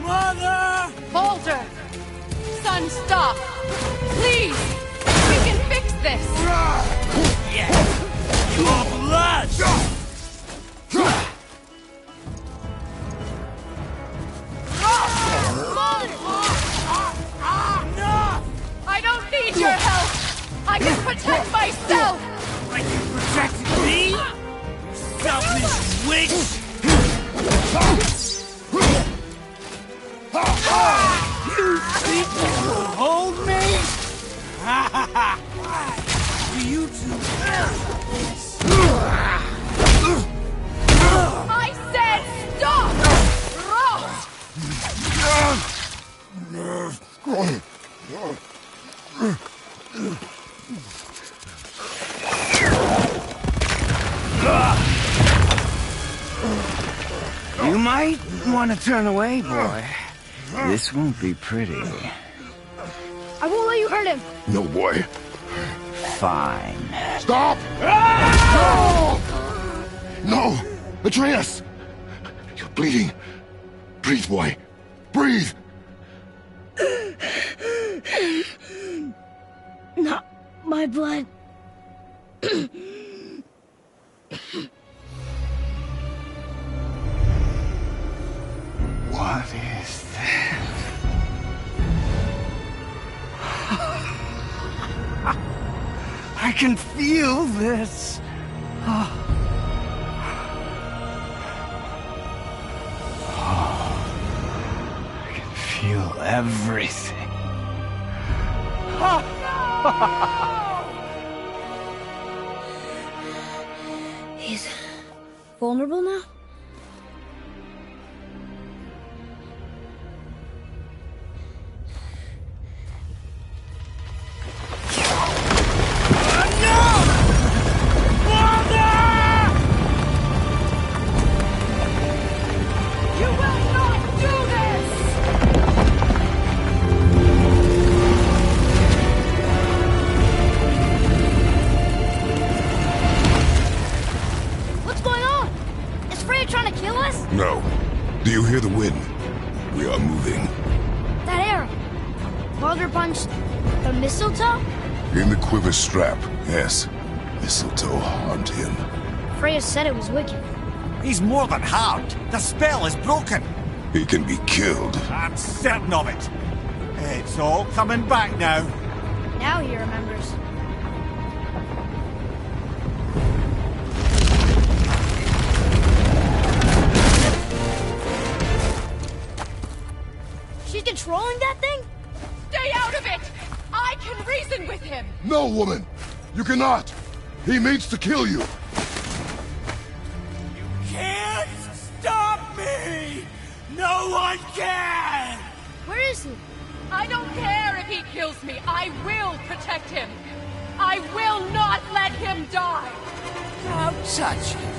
F: Mother!
G: Balder! Son, stop! Please! We can fix this!
F: Your blood!
G: I don't need your help! I can protect myself!
F: Like you protected me? You selfish witch! You think you will hold me? You two.
G: I said stop!
F: You might want to turn away, boy. This won't be pretty.
A: I won't let you hurt him.
C: No, boy.
F: Fine.
C: Stop! No! Atreus! You're bleeding. Breathe, boy. Breathe!
A: Not my blood.
F: What is that? I can feel this. I can feel everything.
A: He's vulnerable now?
G: You will not do this!
A: What's going on? Is Freya trying to kill us?
C: No. Do you hear the wind? We are moving.
A: That arrow. Balder punched the mistletoe?
C: In the quiver strap, yes. Mistletoe harmed him.
A: Freya said it was wicked.
B: He's more than harmed. The spell is broken.
C: He can be killed.
B: I'm certain of it. It's all coming back now.
A: Now he remembers. She's controlling that thing?
G: Stay out of it! I can reason with him!
C: No, woman! You cannot! He means to kill you!
F: Can't stop me! No one can!
A: Where is he?
G: I don't care if he kills me. I will protect him. I will not let him die.
F: Don't touch him.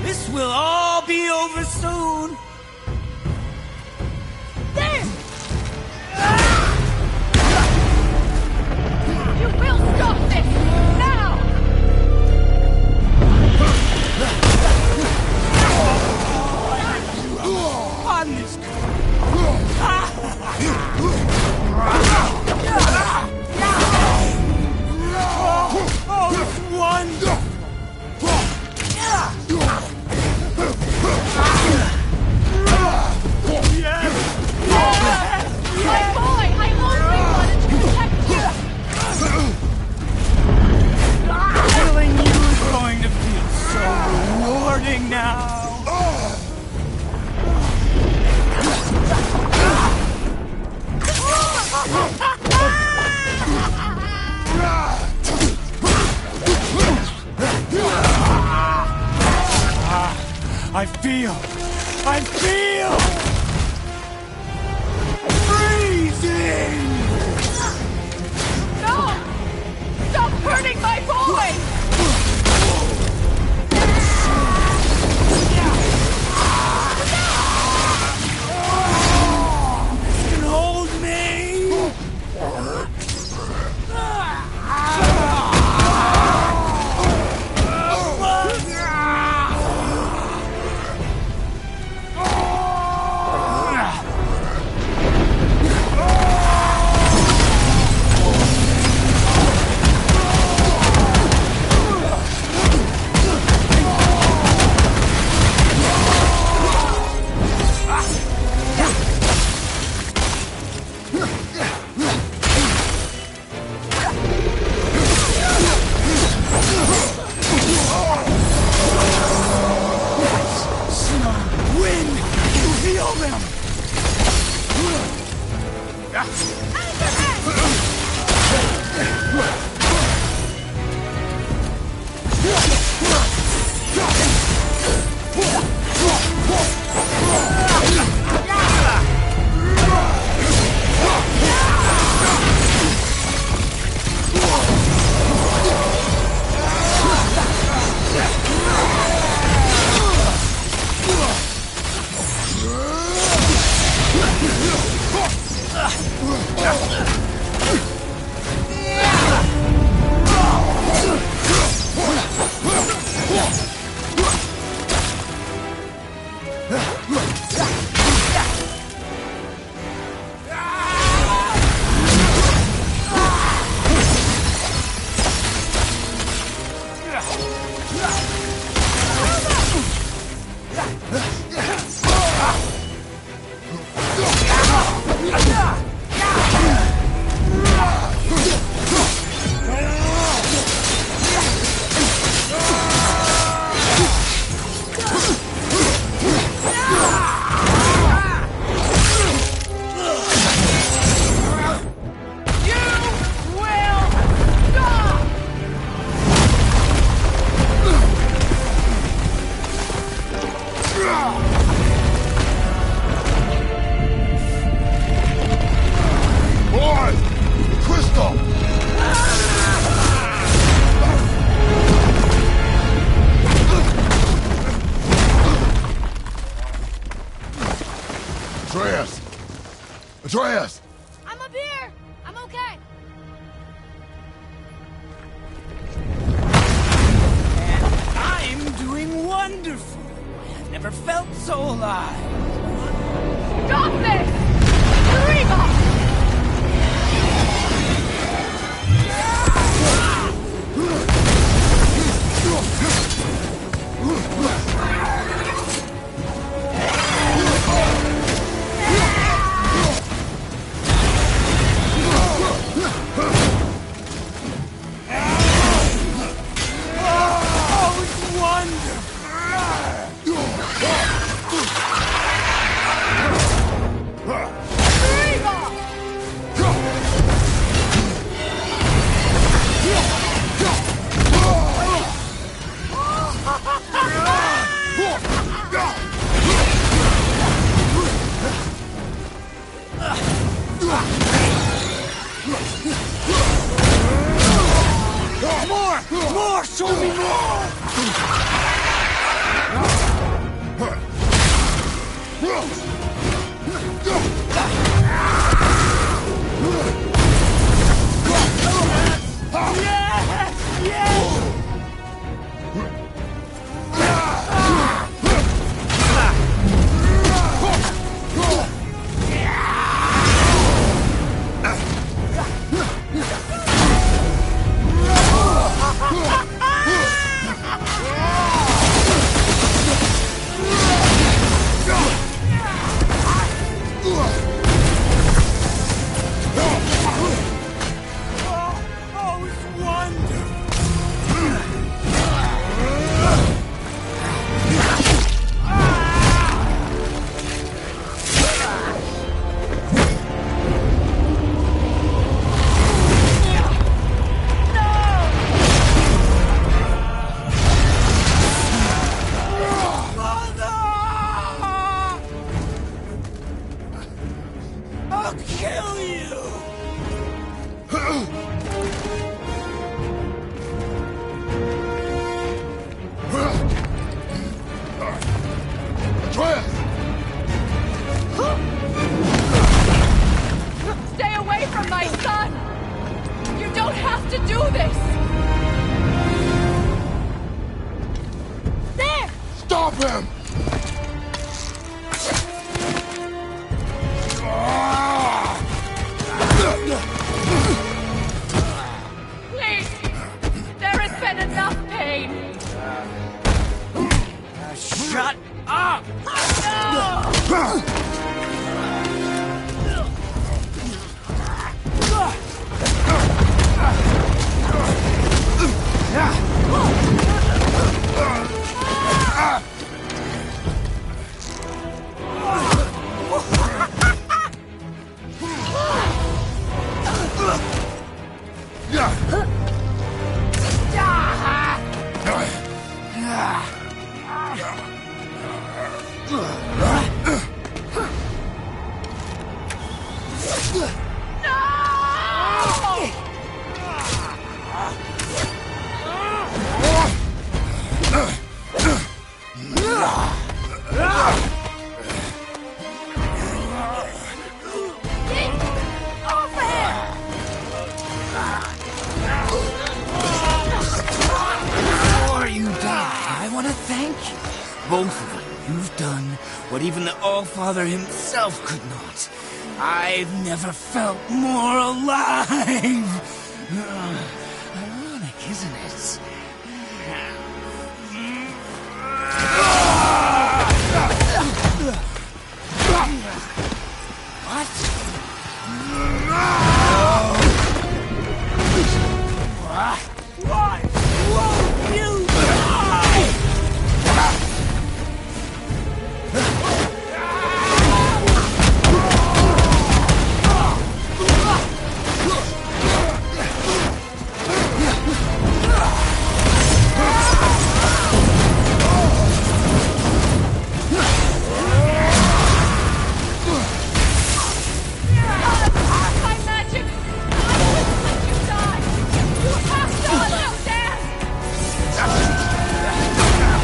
F: This will all be over soon.
A: There!
G: You will stop this now!
F: On this. Oh, one. I feel freezing!
H: No! Stop hurting my boy!
F: This can hold me!
C: Atreus!
A: I'm up here! I'm okay!
F: And I'm doing wonderful. I've never felt so alive.
H: Stop this! Reba!
F: More! Show me more!
H: to do this!
A: There!
C: Stop him!
H: Please! There has been enough pain!
F: Shut up! Before you die, I want to thank you. Both of you. You've done what even the All-Father himself could not. I've never felt more alive. Ironic, isn't it? What? Won't you die?
H: My magic! I won't let you die! You have to understand! I want to let the pain!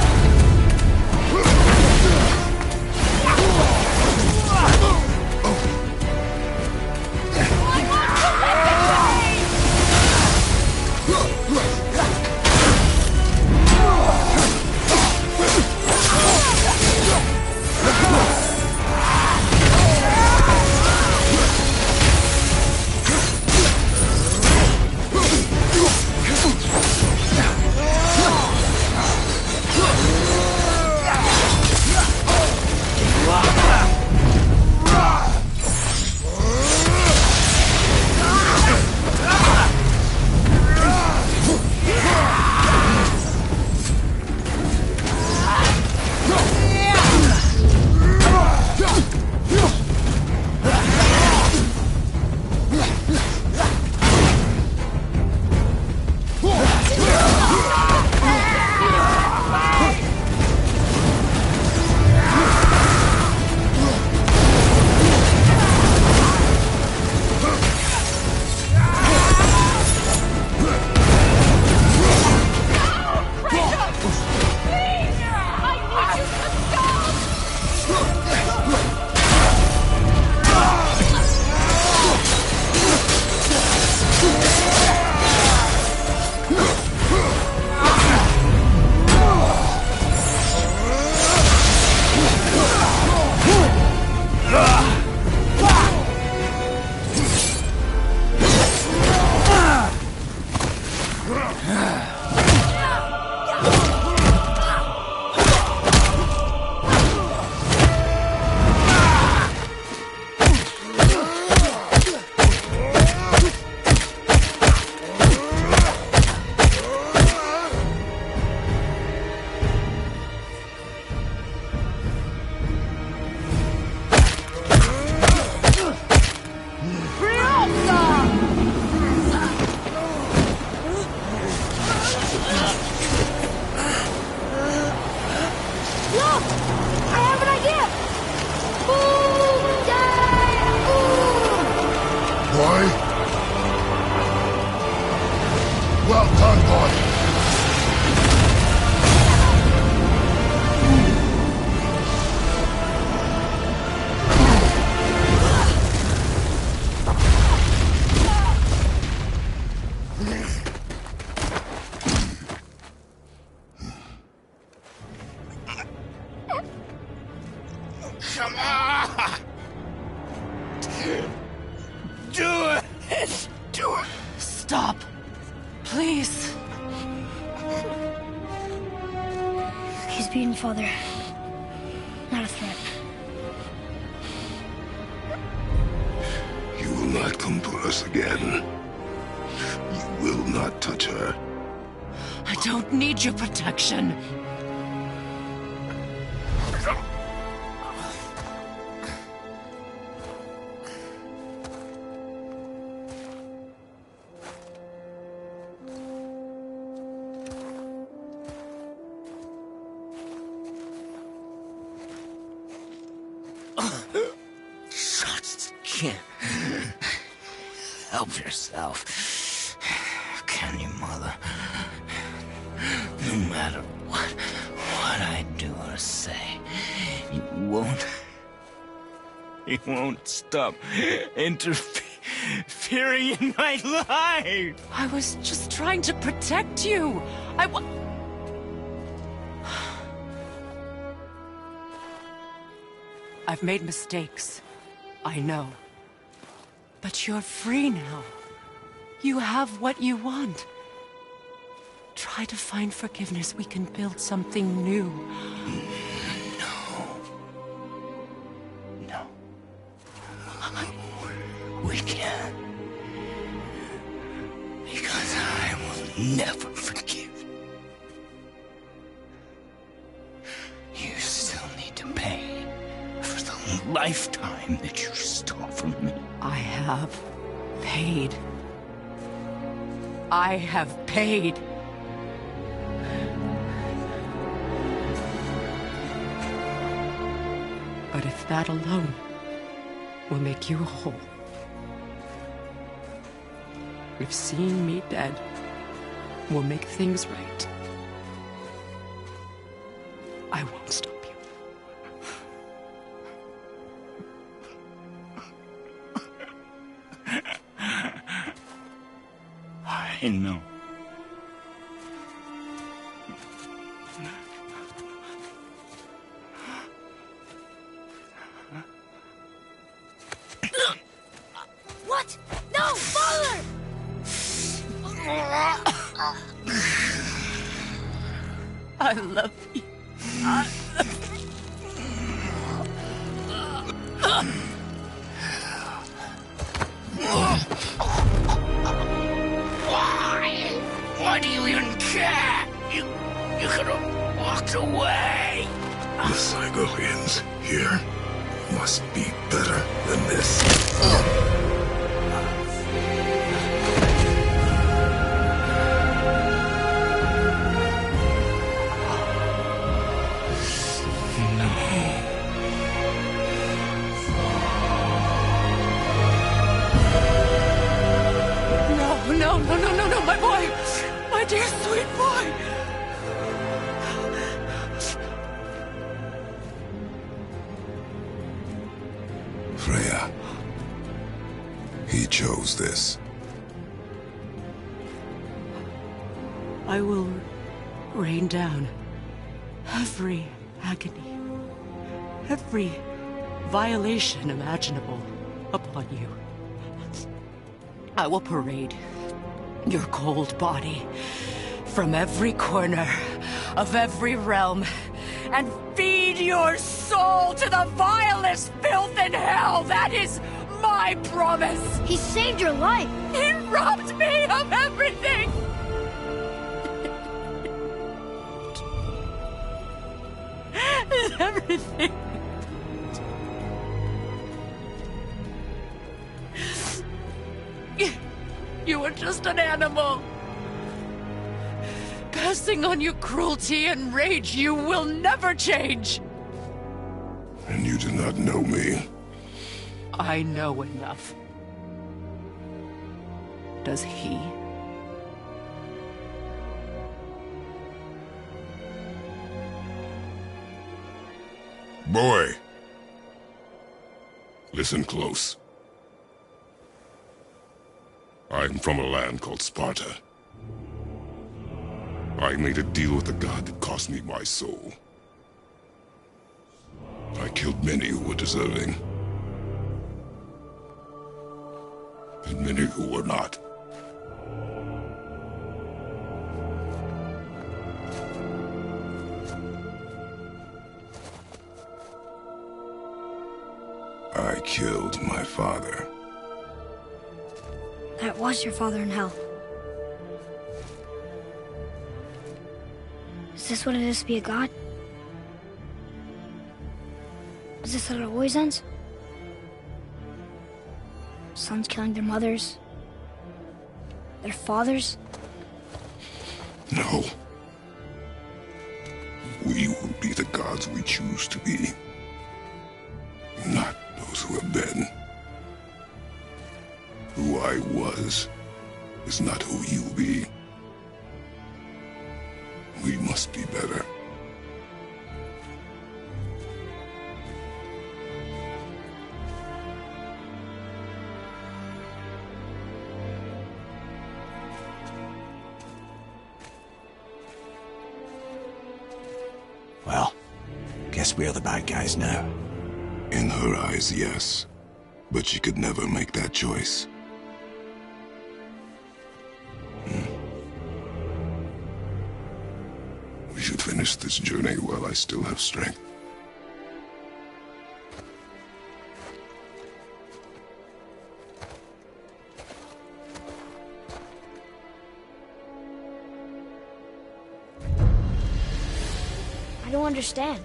C: Well done, boy.
G: Please.
A: He's beaten, Father. Not a threat.
C: You will not come for us again. You will not touch her.
G: I don't need your protection.
F: Just can't help yourself. Can you, Mother? No matter what I do or say, you won't stop interfering in my life.
G: I was just trying to protect you. I've made mistakes. I know. But you're free now. You have what you want. Try to find forgiveness. We can build something new.
F: No. We can't. Because I will never forgive. You still need to pay for the lifetime that you stole from me.
G: I have paid. I have paid. But if that alone will make you whole, if seeing me dead will make things right, I won't stop you.
F: I know.
A: What? No, Father!
G: I love you.
F: Why do you even care? You could have walked away.
C: The Cygolians here must be better than this.
G: No, my boy! My dear sweet boy!
C: Freya. He chose this.
G: I will rain down every agony, every violation imaginable upon you. I will parade your cold body from every corner of every realm and feed your soul to the vilest filth in hell. That is my promise.
A: He saved your life.
G: He robbed me of everything. Everything. You were just an animal. Passing on your cruelty and rage, you will never change.
C: And you do not know me.
G: I know enough. Does he?
C: Boy. Listen close. I'm from a land called Sparta. I made a deal with the god that cost me my soul. I killed many who were deserving. And many who were not. killed my father.
A: That was your father in hell. Is this what it is to be a god? Is this how it always ends? Sons killing their mothers? Their fathers?
C: No. We will be the gods we choose to be. Not those who have been. Who I was is not who you will be. We must be better.
B: Well, guess we're the bad guys now.
C: In her eyes, yes. But she could never make that choice. We should finish this journey while I still have strength.
A: I don't understand.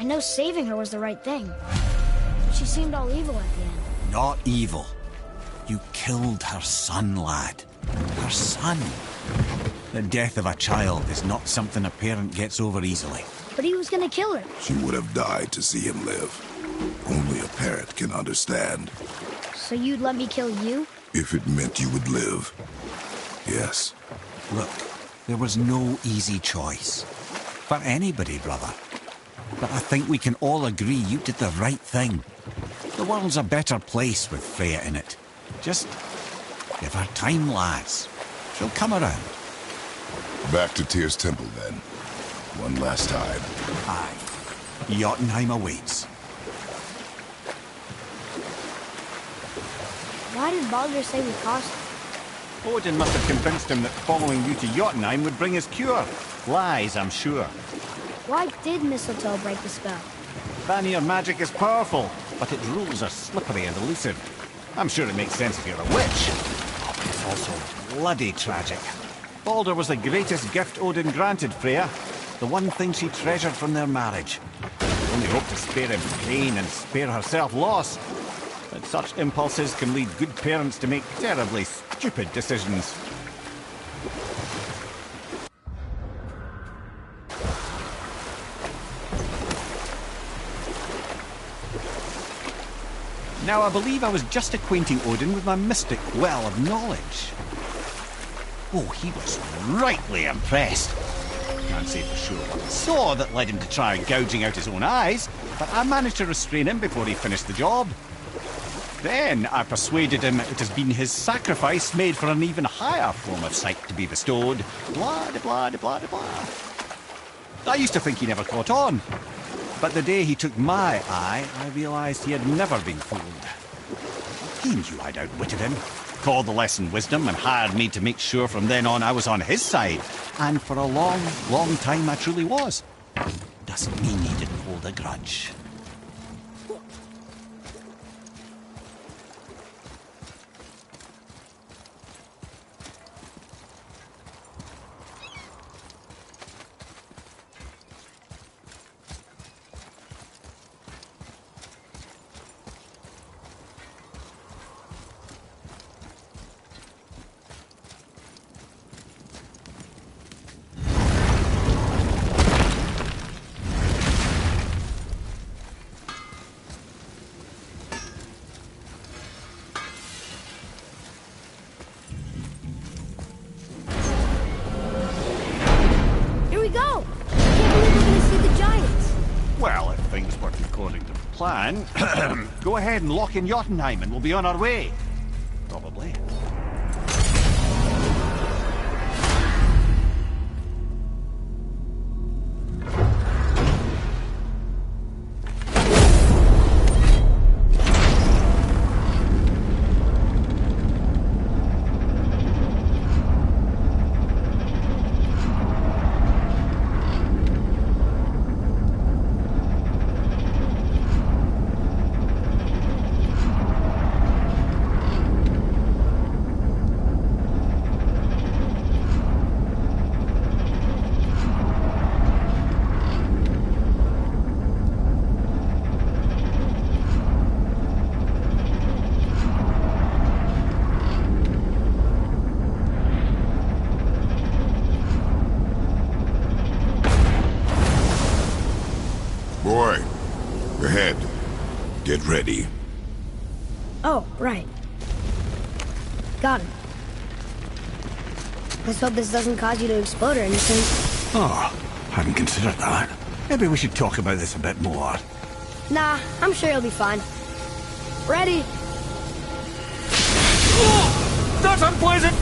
A: I know saving her was the right thing. But she seemed all evil at the end.
B: Not evil. You killed her son, lad. Her son. The death of a child is not something a parent gets over easily.
A: But he was gonna kill her.
C: She would have died to see him live. Only a parent can understand.
A: So you'd let me kill you?
C: If it meant you would live. Yes.
B: Look, there was no easy choice. For anybody, brother. But I think we can all agree you did the right thing. The world's a better place with Freya in it. Just give her time, lads. She'll come around.
C: Back to Tyr's temple, then. One last time.
B: Aye. Jotunheim awaits.
A: Why did Baldur say we cost him?
B: Odin must have convinced him that following you to Jotunheim would bring his cure. Lies, I'm sure.
A: Why did Mistletoe break the spell?
B: Vanir magic is powerful, but its rules are slippery and elusive. I'm sure it makes sense if you're a witch. But it's also bloody tragic. Baldur was the greatest gift Odin granted Freya. The one thing she treasured from their marriage. Only hoped to spare him pain and spare herself loss. But such impulses can lead good parents to make terribly stupid decisions. Now, I believe I was just acquainting Odin with my mystic well of knowledge. Oh, he was rightly impressed. Can't say for sure what he saw that led him to try gouging out his own eyes, but I managed to restrain him before he finished the job. Then I persuaded him it has been his sacrifice made for an even higher form of sight to be bestowed. Blah, de blah, de blah, de blah. I used to think he never caught on. But the day he took my eye, I realised he had never been fooled. He knew I'd outwitted him, called the lesson wisdom, and hired me to make sure from then on I was on his side. And for a long, long time I truly was. Doesn't mean he didn't hold a grudge. Well, if things work according to plan, go ahead and lock in Jotunheim and we'll be on our way. Probably.
C: Ready.
A: Oh, right. Got it. Let's hope this doesn't cause you to explode or anything.
B: Oh, hadn't considered that. Maybe we should talk about this a bit more.
A: Nah, I'm sure you'll be fine. Ready?
B: Oh, that's unpleasant!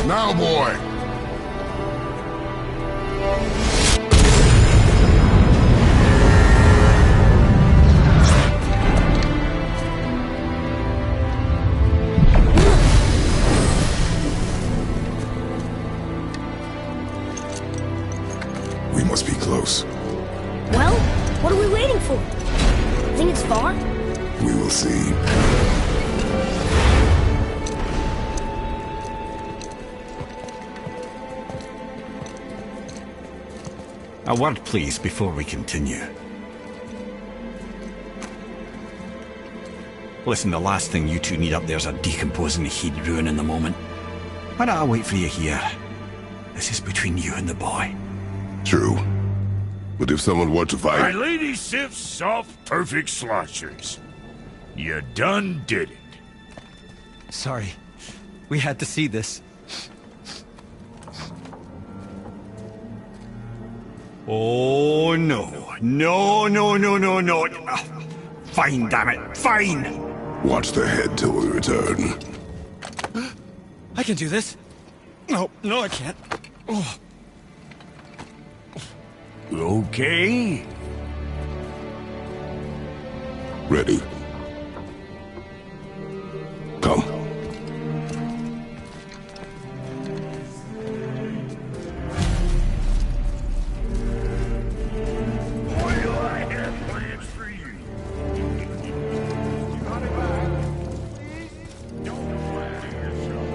C: Now, boy! We must be close.
A: Well, what are we waiting for? Think it's far?
C: We will see.
B: A word, please, before we continue. Listen, the last thing you two need up there's a decomposing heat ruining the moment. Why don't I wait for you here? This is between you and the boy.
C: True. But if someone were to
D: My
C: fight...
D: lady Sif's soft, perfect sloshers. You done did it.
E: Sorry. We had to see this.
B: Oh, no. No, no, no, no, no. Fine, damn it. Fine.
C: Watch the head till we return.
E: I can do this. No, I can't. Oh.
D: Okay.
C: Ready. Come.
D: Boy, do I have plans for you. You got it back. Don't lie to yourself.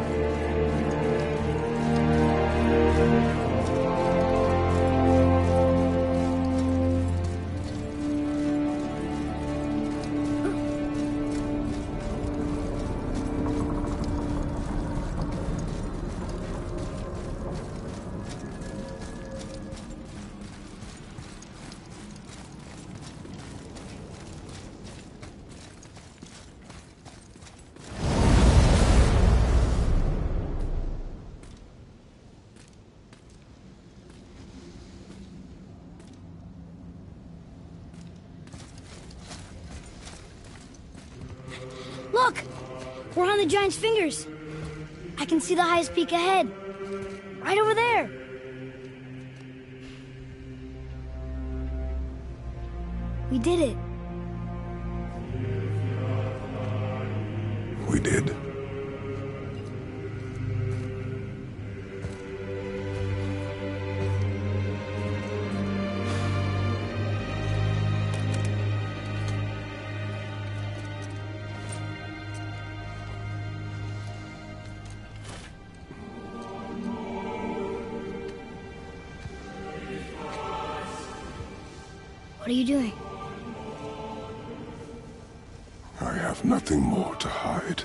A: Look! We're on the giant's fingers. I can see the highest peak ahead. Right over there. We did it.
C: We did.
A: What are you doing?
C: I have nothing more to hide.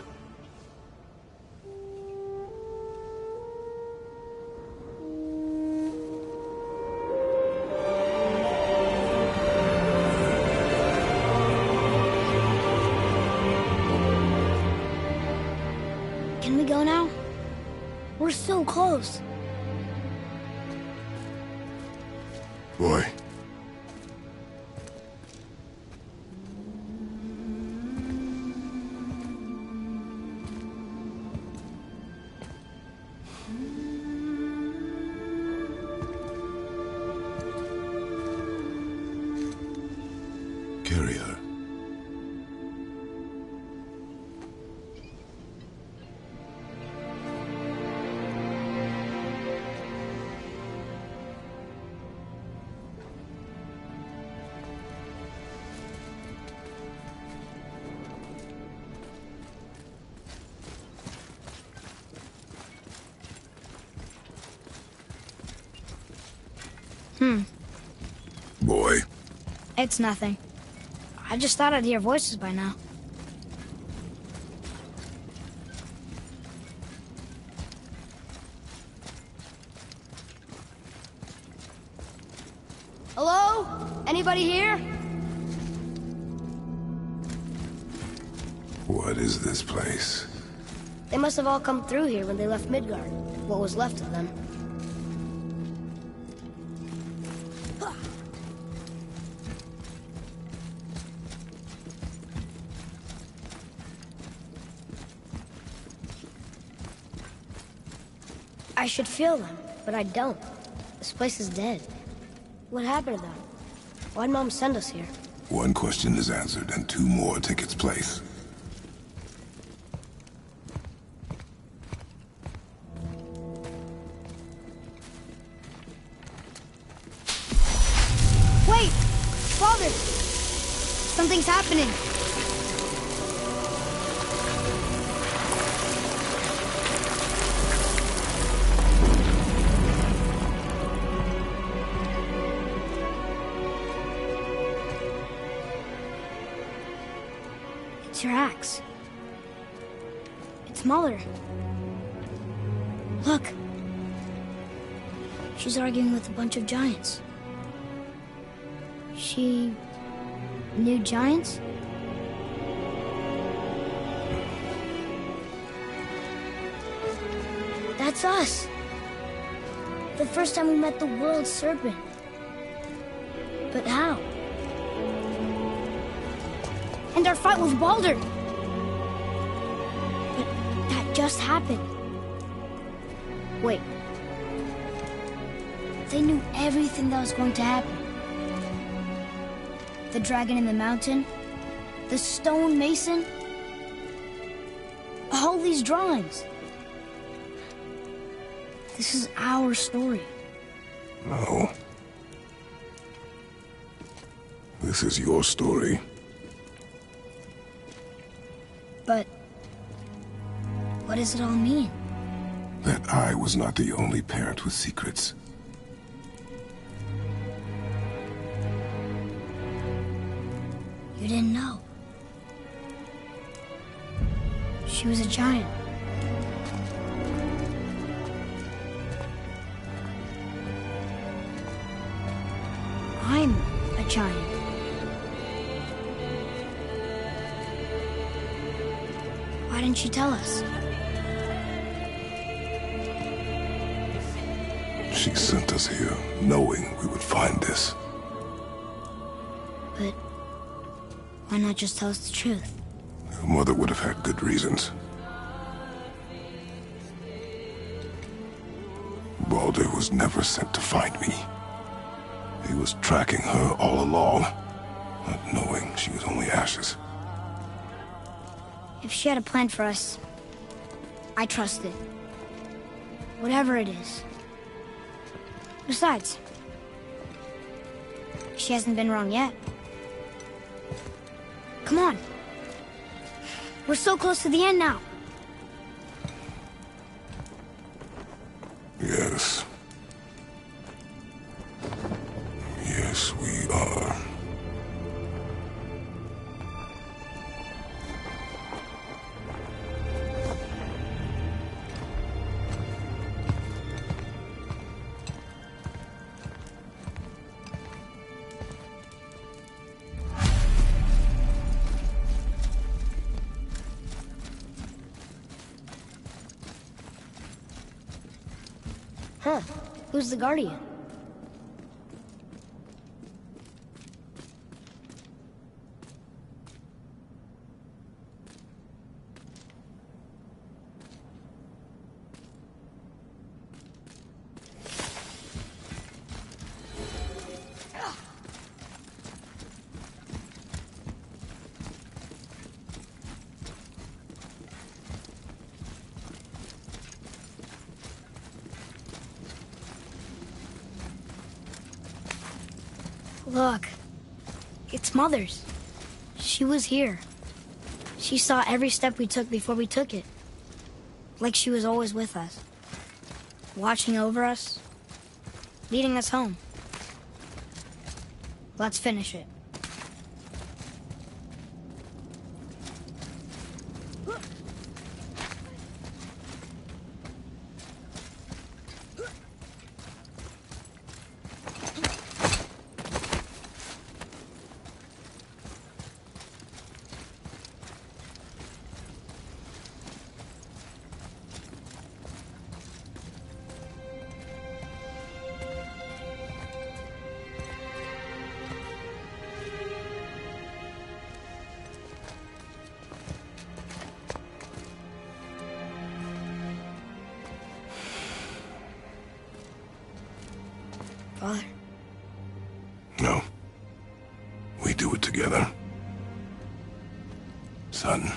A: Can we go now? We're so close.
C: Boy. Carry her. Boy.
A: It's nothing. I just thought I'd hear voices by now. Hello? Hello? Anybody here?
C: What is this place?
A: They must have all come through here when they left Midgard. What was left of them. I should feel them, but I don't. This place is dead. What happened to them? Why'd Mom send us here?
C: One question is answered, and two more take its place.
A: Wait! Father! Something's happening! It's your axe. It's Mother. Look. She's arguing with a bunch of giants. She knew giants? That's us. The first time we met the world serpent. But how? And our fight with Baldur. But that just happened. Wait. They knew everything that was going to happen. The dragon in the mountain, the stone mason, all these drawings. This is our story.
C: No. This is your story.
A: But what does it all mean?
C: That I was not the only parent with secrets.
A: You didn't know. She was a giant. I'm a giant. Why didn't she tell us?
C: She sent us here, knowing we would find this.
A: But why not just tell us the truth?
C: Your mother would have had good reasons. Baldur was never sent to find me. He was tracking her all along, not knowing she was only ashes.
A: If she had a plan for us, I trust it. Whatever it is. Besides, she hasn't been wrong yet. Come on. We're so close to the end now.
C: Yes. Yes, we are.
A: Huh. Who's the guardian? Look, it's Mother's. She was here. She saw every step we took before we took it. Like she was always with us. Watching over us. Leading us home. Let's finish it. Father?
C: No. We do it together. Son.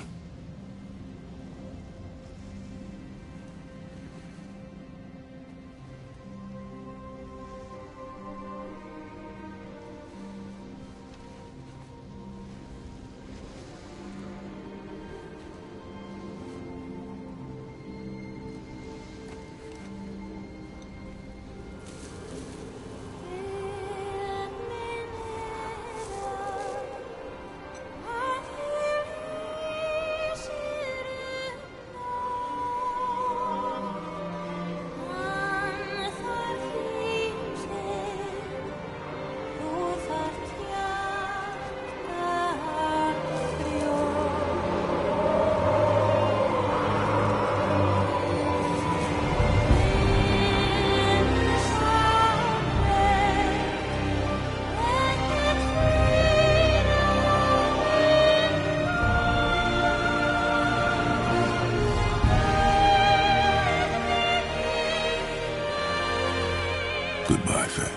C: Goodbye, Faye.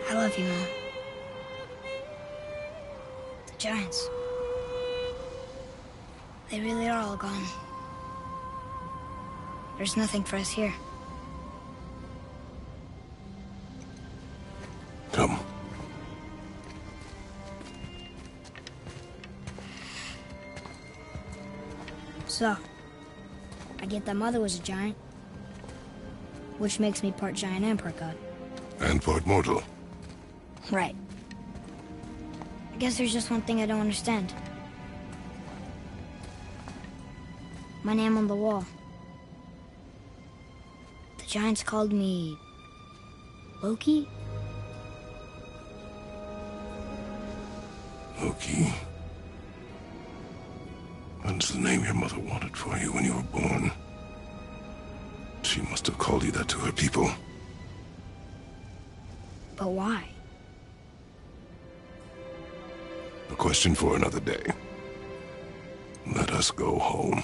A: I love you, Mom. The Giants. They really are all gone. There's nothing for us here.
C: Come.
A: So, I get that Mother was a giant, which makes me part giant and part god.
C: And part mortal.
A: Right. I guess there's just one thing I don't understand. My name on the wall. The Giants called me... Loki?
C: Loki. That's the name your mother wanted for you when you were born. She must have called you that to her people.
A: But why?
C: A question for another day. Let us go home.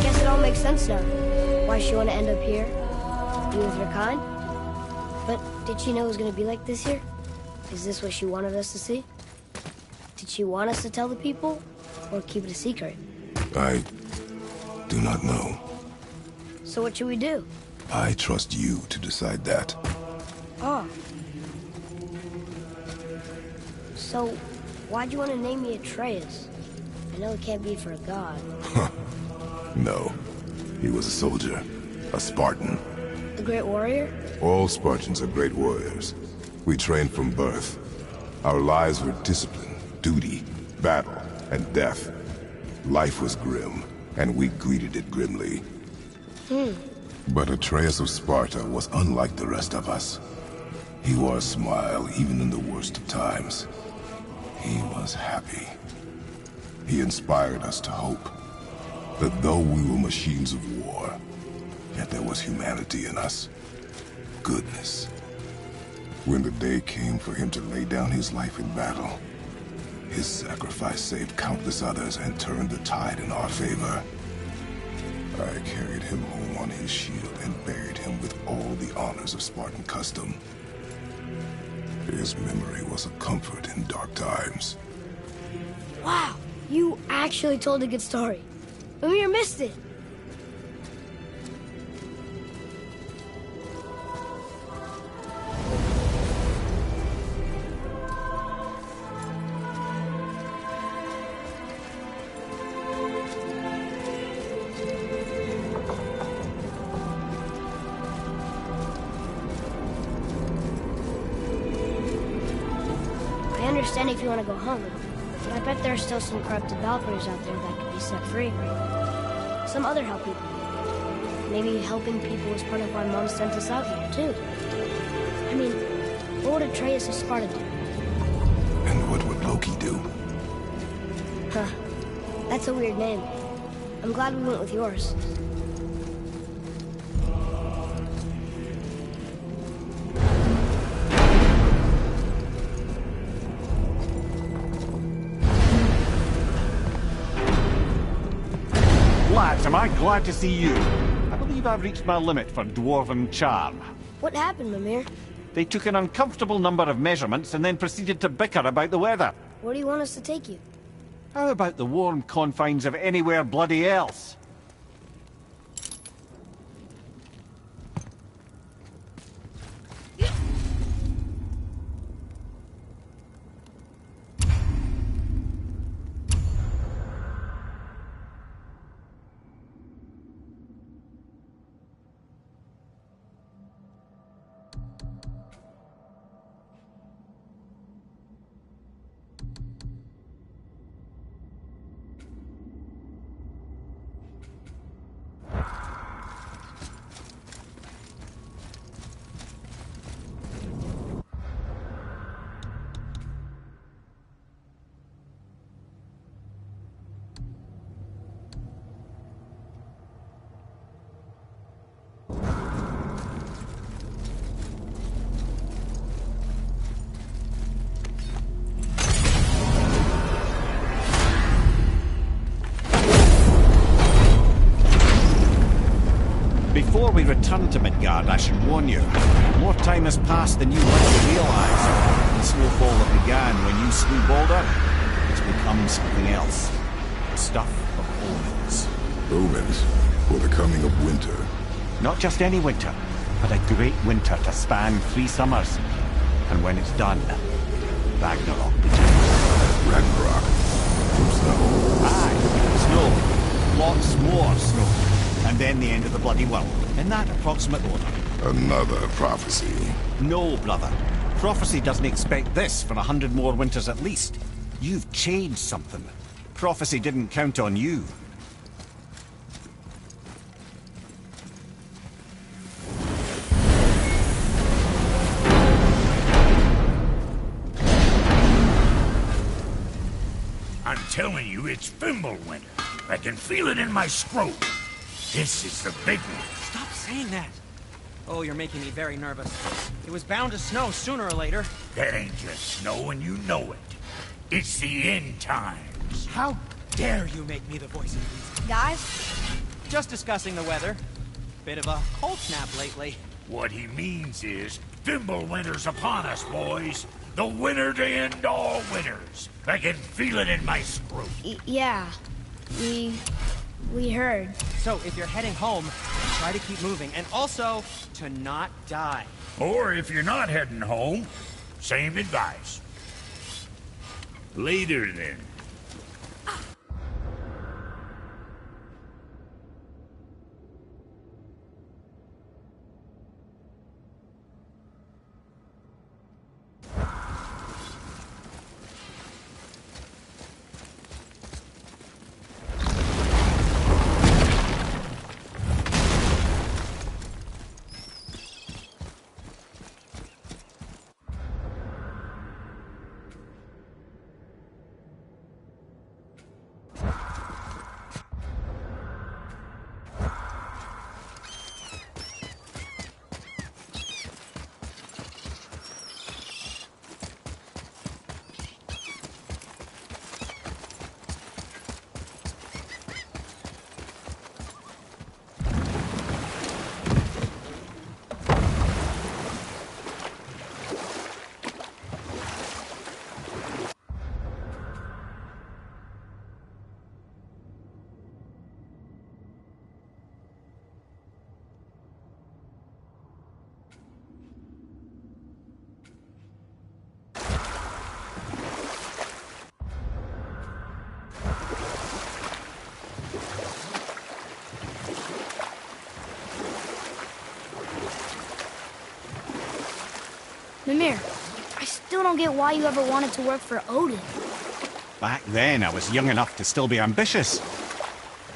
A: Guess it all makes sense now. Why she want to end up here? Be with her kind? But did she know it was going to be like this here? Is this what she wanted us to see? Did she want us to tell the people? Or keep it a secret?
C: I do not know.
A: So what should we do?
C: I trust you to decide that.
A: Oh. So, why'd you want to name me Atreus? I know it can't be for a god.
C: No. He was a soldier. A Spartan.
A: A great warrior?
C: All Spartans are great warriors. We trained from birth. Our lives were discipline, duty, battle, and death. Life was grim, and we greeted it grimly. But Atreus of Sparta was unlike the rest of us. He wore a smile even in the worst of times. He was happy. He inspired us to hope that though we were machines of war, yet there was humanity in us. Goodness. When the day came for him to lay down his life in battle, his sacrifice saved countless others and turned the tide in our favor. I carried him home on his shield and buried him with all the honors of Spartan custom. His memory was a comfort in dark times.
A: Wow, you actually told a good story. Mimir missed it. I understand if you want to go home, but I bet there are still some corrupted Valkyries out there that could be set free. Some other help people. Maybe helping people was part of why Mom sent us out here, too. I mean, what would Atreus of Sparta do?
C: And what would Loki do?
A: Huh. That's That's a weird name. I'm glad we went with yours.
B: Lads, am I glad to see you. I believe I've reached my limit for dwarven charm.
A: What happened, Mimir?
B: They took an uncomfortable number of measurements and then proceeded to bicker about the weather.
A: Where do you want us to take you?
B: How about the warm confines of anywhere bloody else? Before we return to Midgard, I should warn you. More time has passed than you likely realise. The snowfall that began when you slew Baldur, it's become something else. The stuff of omens.
C: Omens for the coming of winter.
B: Not just any winter, but a great winter to span 3 summers. And when it's done, Ragnarok begins.
C: Ragnarok. From snow.
B: Aye, snow. Lots more snow. And then the end of the bloody world, in that approximate order.
C: Another prophecy.
B: No, brother. Prophecy doesn't expect this for 100 more winters at least. You've changed something. Prophecy didn't count on you.
D: I'm telling you, it's Fimbulwinter. I can feel it in my scrotum. This is the big one.
E: Stop saying that. Oh, you're making me very nervous. It was bound to snow sooner or later.
D: That ain't just snow, and you know it. It's the end times.
E: How dare you make me the voice of reason?
A: Guys?
E: Just discussing the weather. Bit of a cold snap lately.
D: What he means is, Fimbulwinter's upon us, boys. The winter to end all winters. I can feel it in my scrotum.
A: Yeah. We heard.
E: So, if you're heading home, try to keep moving, and also to not die.
D: Or if you're not heading home, same advice. Later, then.
A: Mimir, I still don't get why you ever wanted to work for Odin.
B: Back then, I was young enough to still be ambitious.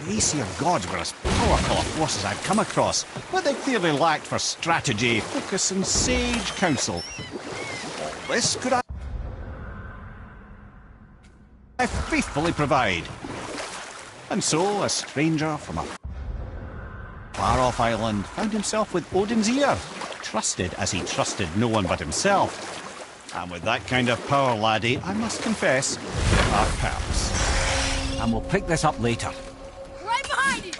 B: The Aesir gods were as powerful a force as I've come across, but they clearly lacked for strategy, focus, and sage counsel. All this could I faithfully provide. And so, a stranger from a far-off island found himself with Odin's ear, trusted as he trusted no one but himself. And with that kind of power, laddie, I must confess, are pals.
I: And we'll pick this up later.
H: Right behind you!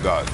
C: God.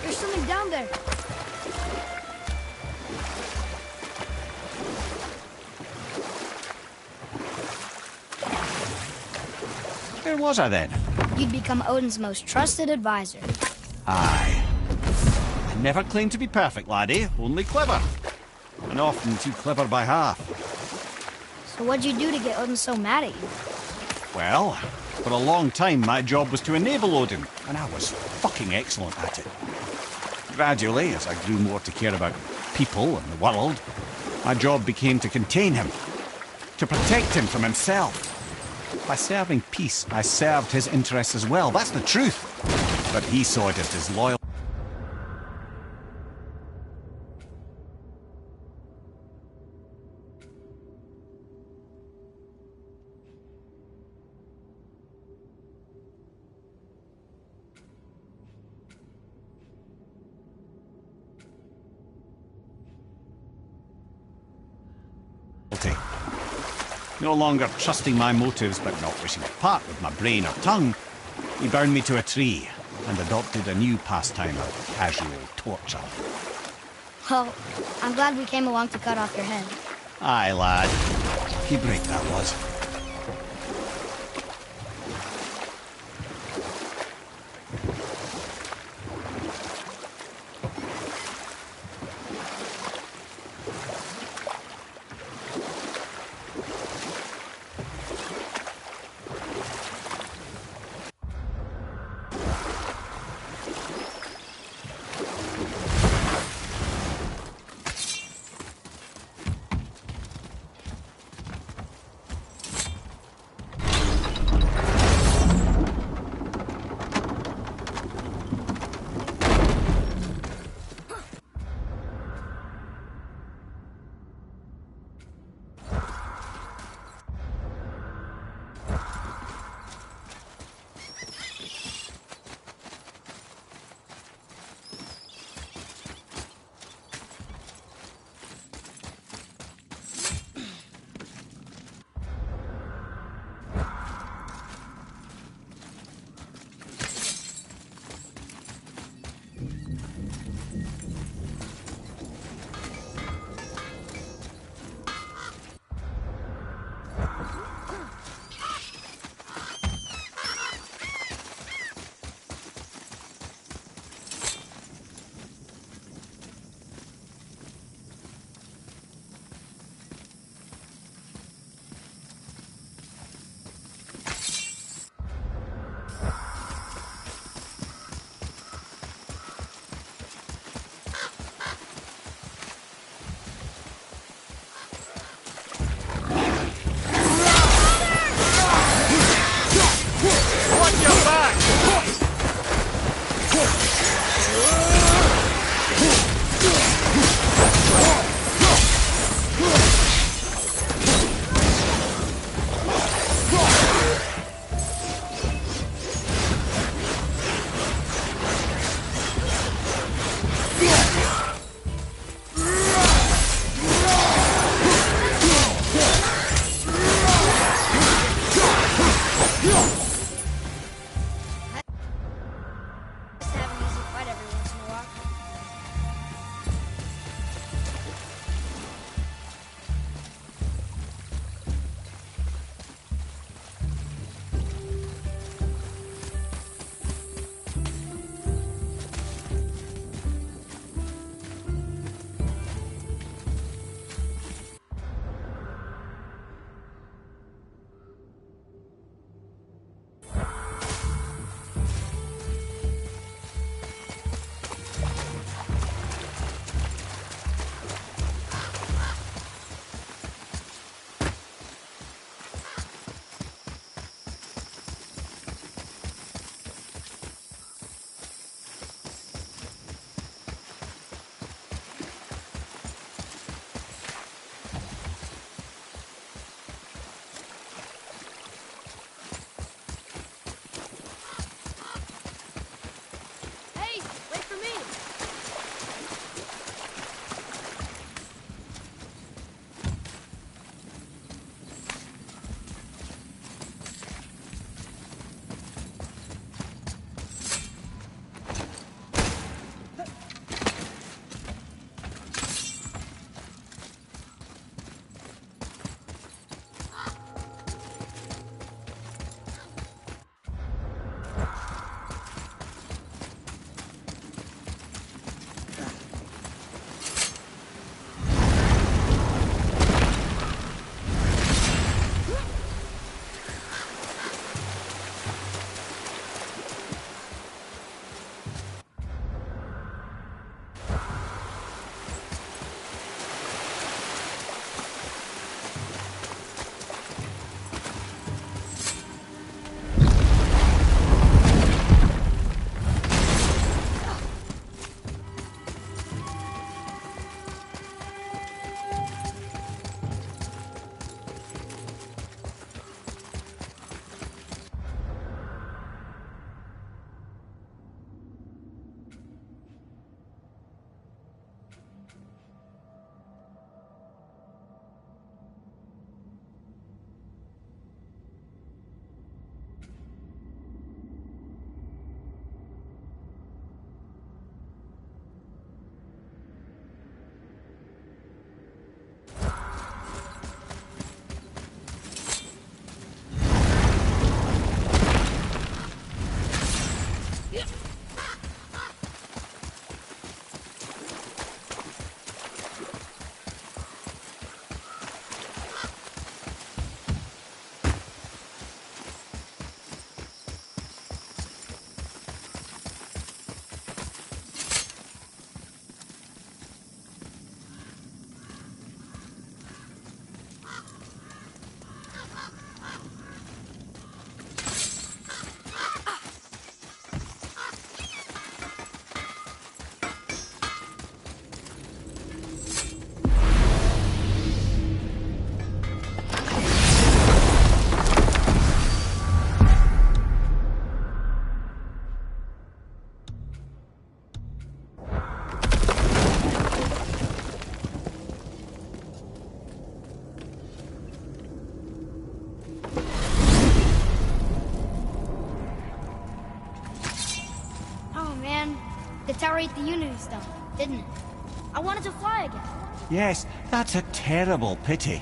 A: There's something down there.
B: Where was I then?
A: You'd become Odin's most trusted advisor.
B: Aye. I never claimed to be perfect, laddie, only clever. And often too clever by half.
A: So what'd you do to get Odin so mad at you?
B: Well, for a long time my job was to enable Odin, and I was fucking excellent at it. Gradually, as I grew more to care about people and the world, my job became to contain him, to protect him from himself. By serving peace, I served his interests as well, that's the truth. But he saw it as disloyal. No longer trusting my motives but not wishing to part with my brain or tongue, he bound me to a tree and adopted a new pastime of casual torture.
A: Well, I'm glad we came along to cut off your head.
B: Aye, lad. He break that was.
A: tower ate the Unity Stone, didn't it? I wanted to fly again.
B: Yes, that's a terrible pity.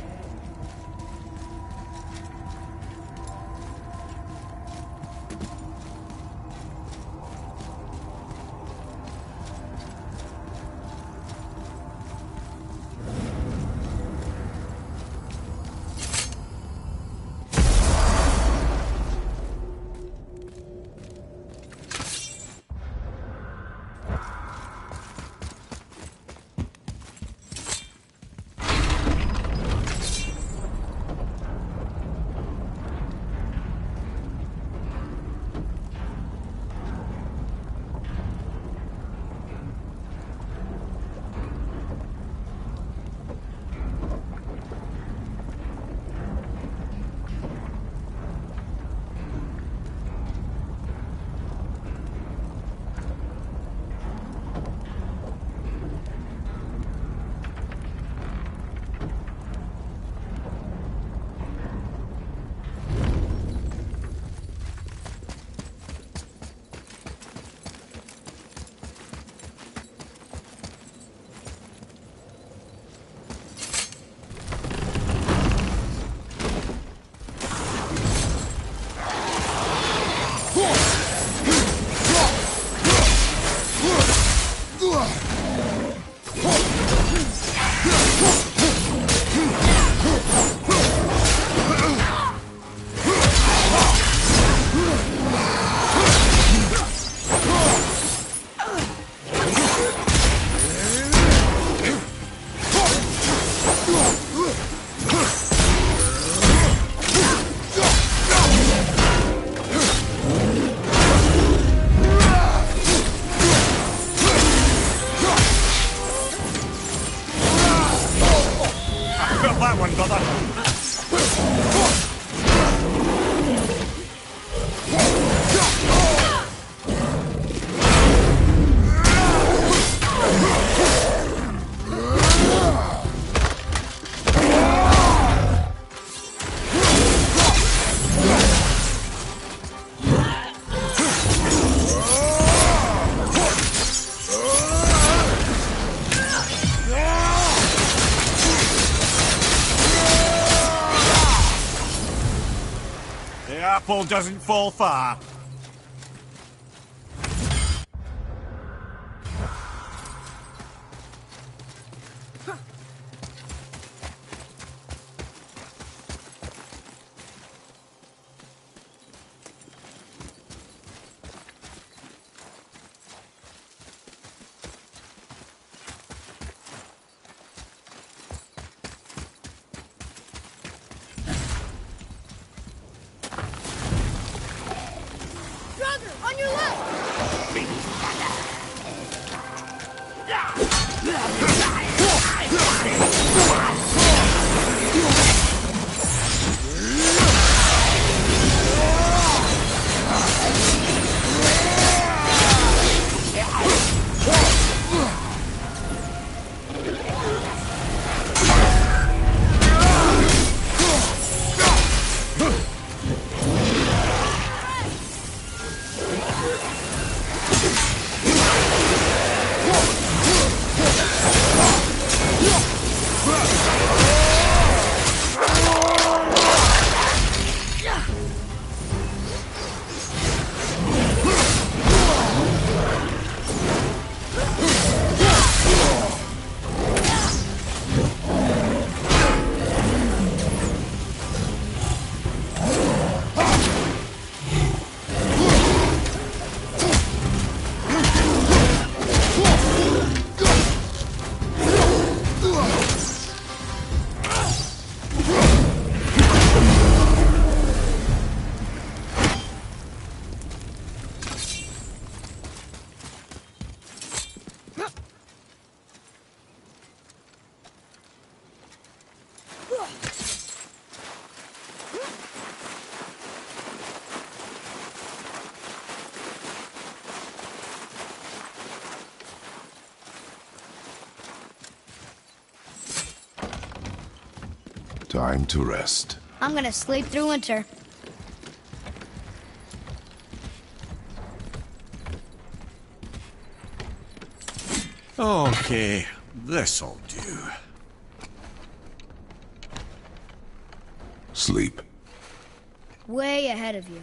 B: Apple doesn't fall far.
A: On your left!
C: Time to rest.
A: I'm gonna sleep through winter.
B: Okay, this'll do.
C: Sleep.
A: Way ahead of you.